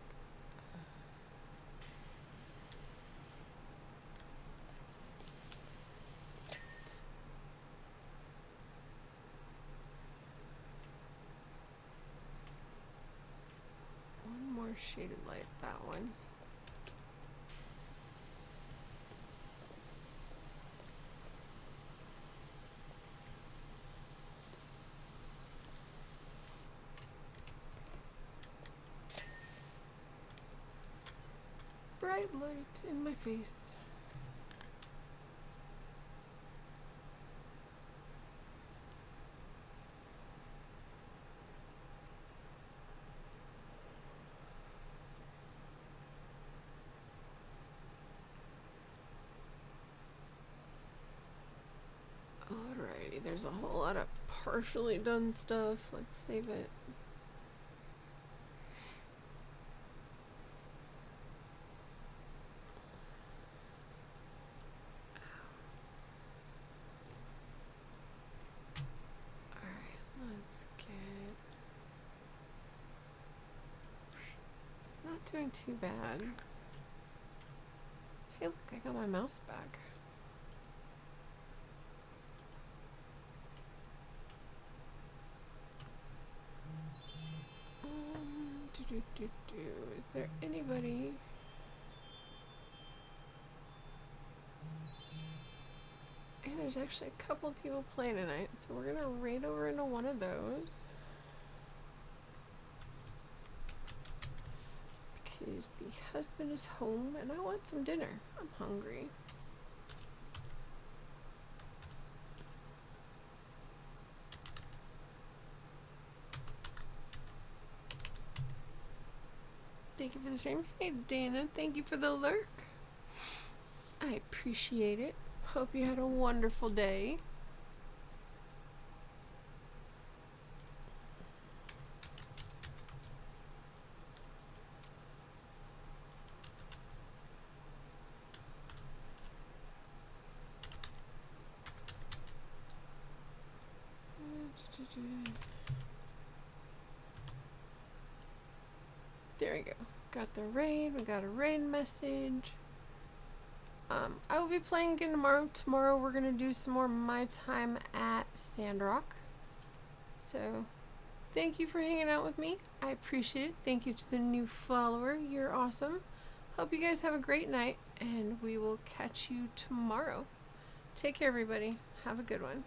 One more shaded light, that one. Bright light in my face. Alrighty, there's a whole lot of partially done stuff. Let's save it. Alright, let's get... Not doing too bad. Hey look, I got my mouse back. Is there anybody? Hey, there's actually a couple of people playing tonight, so we're gonna raid over into one of those. Because the husband is home and I want some dinner. I'm hungry. Thank you for the stream. Hey Dana, thank you for the lurk. I appreciate it. Hope you had a wonderful day. There we go. Got the raid. We got a raid message. I will be playing again tomorrow. Tomorrow we're gonna do some more My Time at Sandrock. So, thank you for hanging out with me. I appreciate it. Thank you to the new follower. You're awesome. Hope you guys have a great night, and we will catch you tomorrow. Take care, everybody. Have a good one.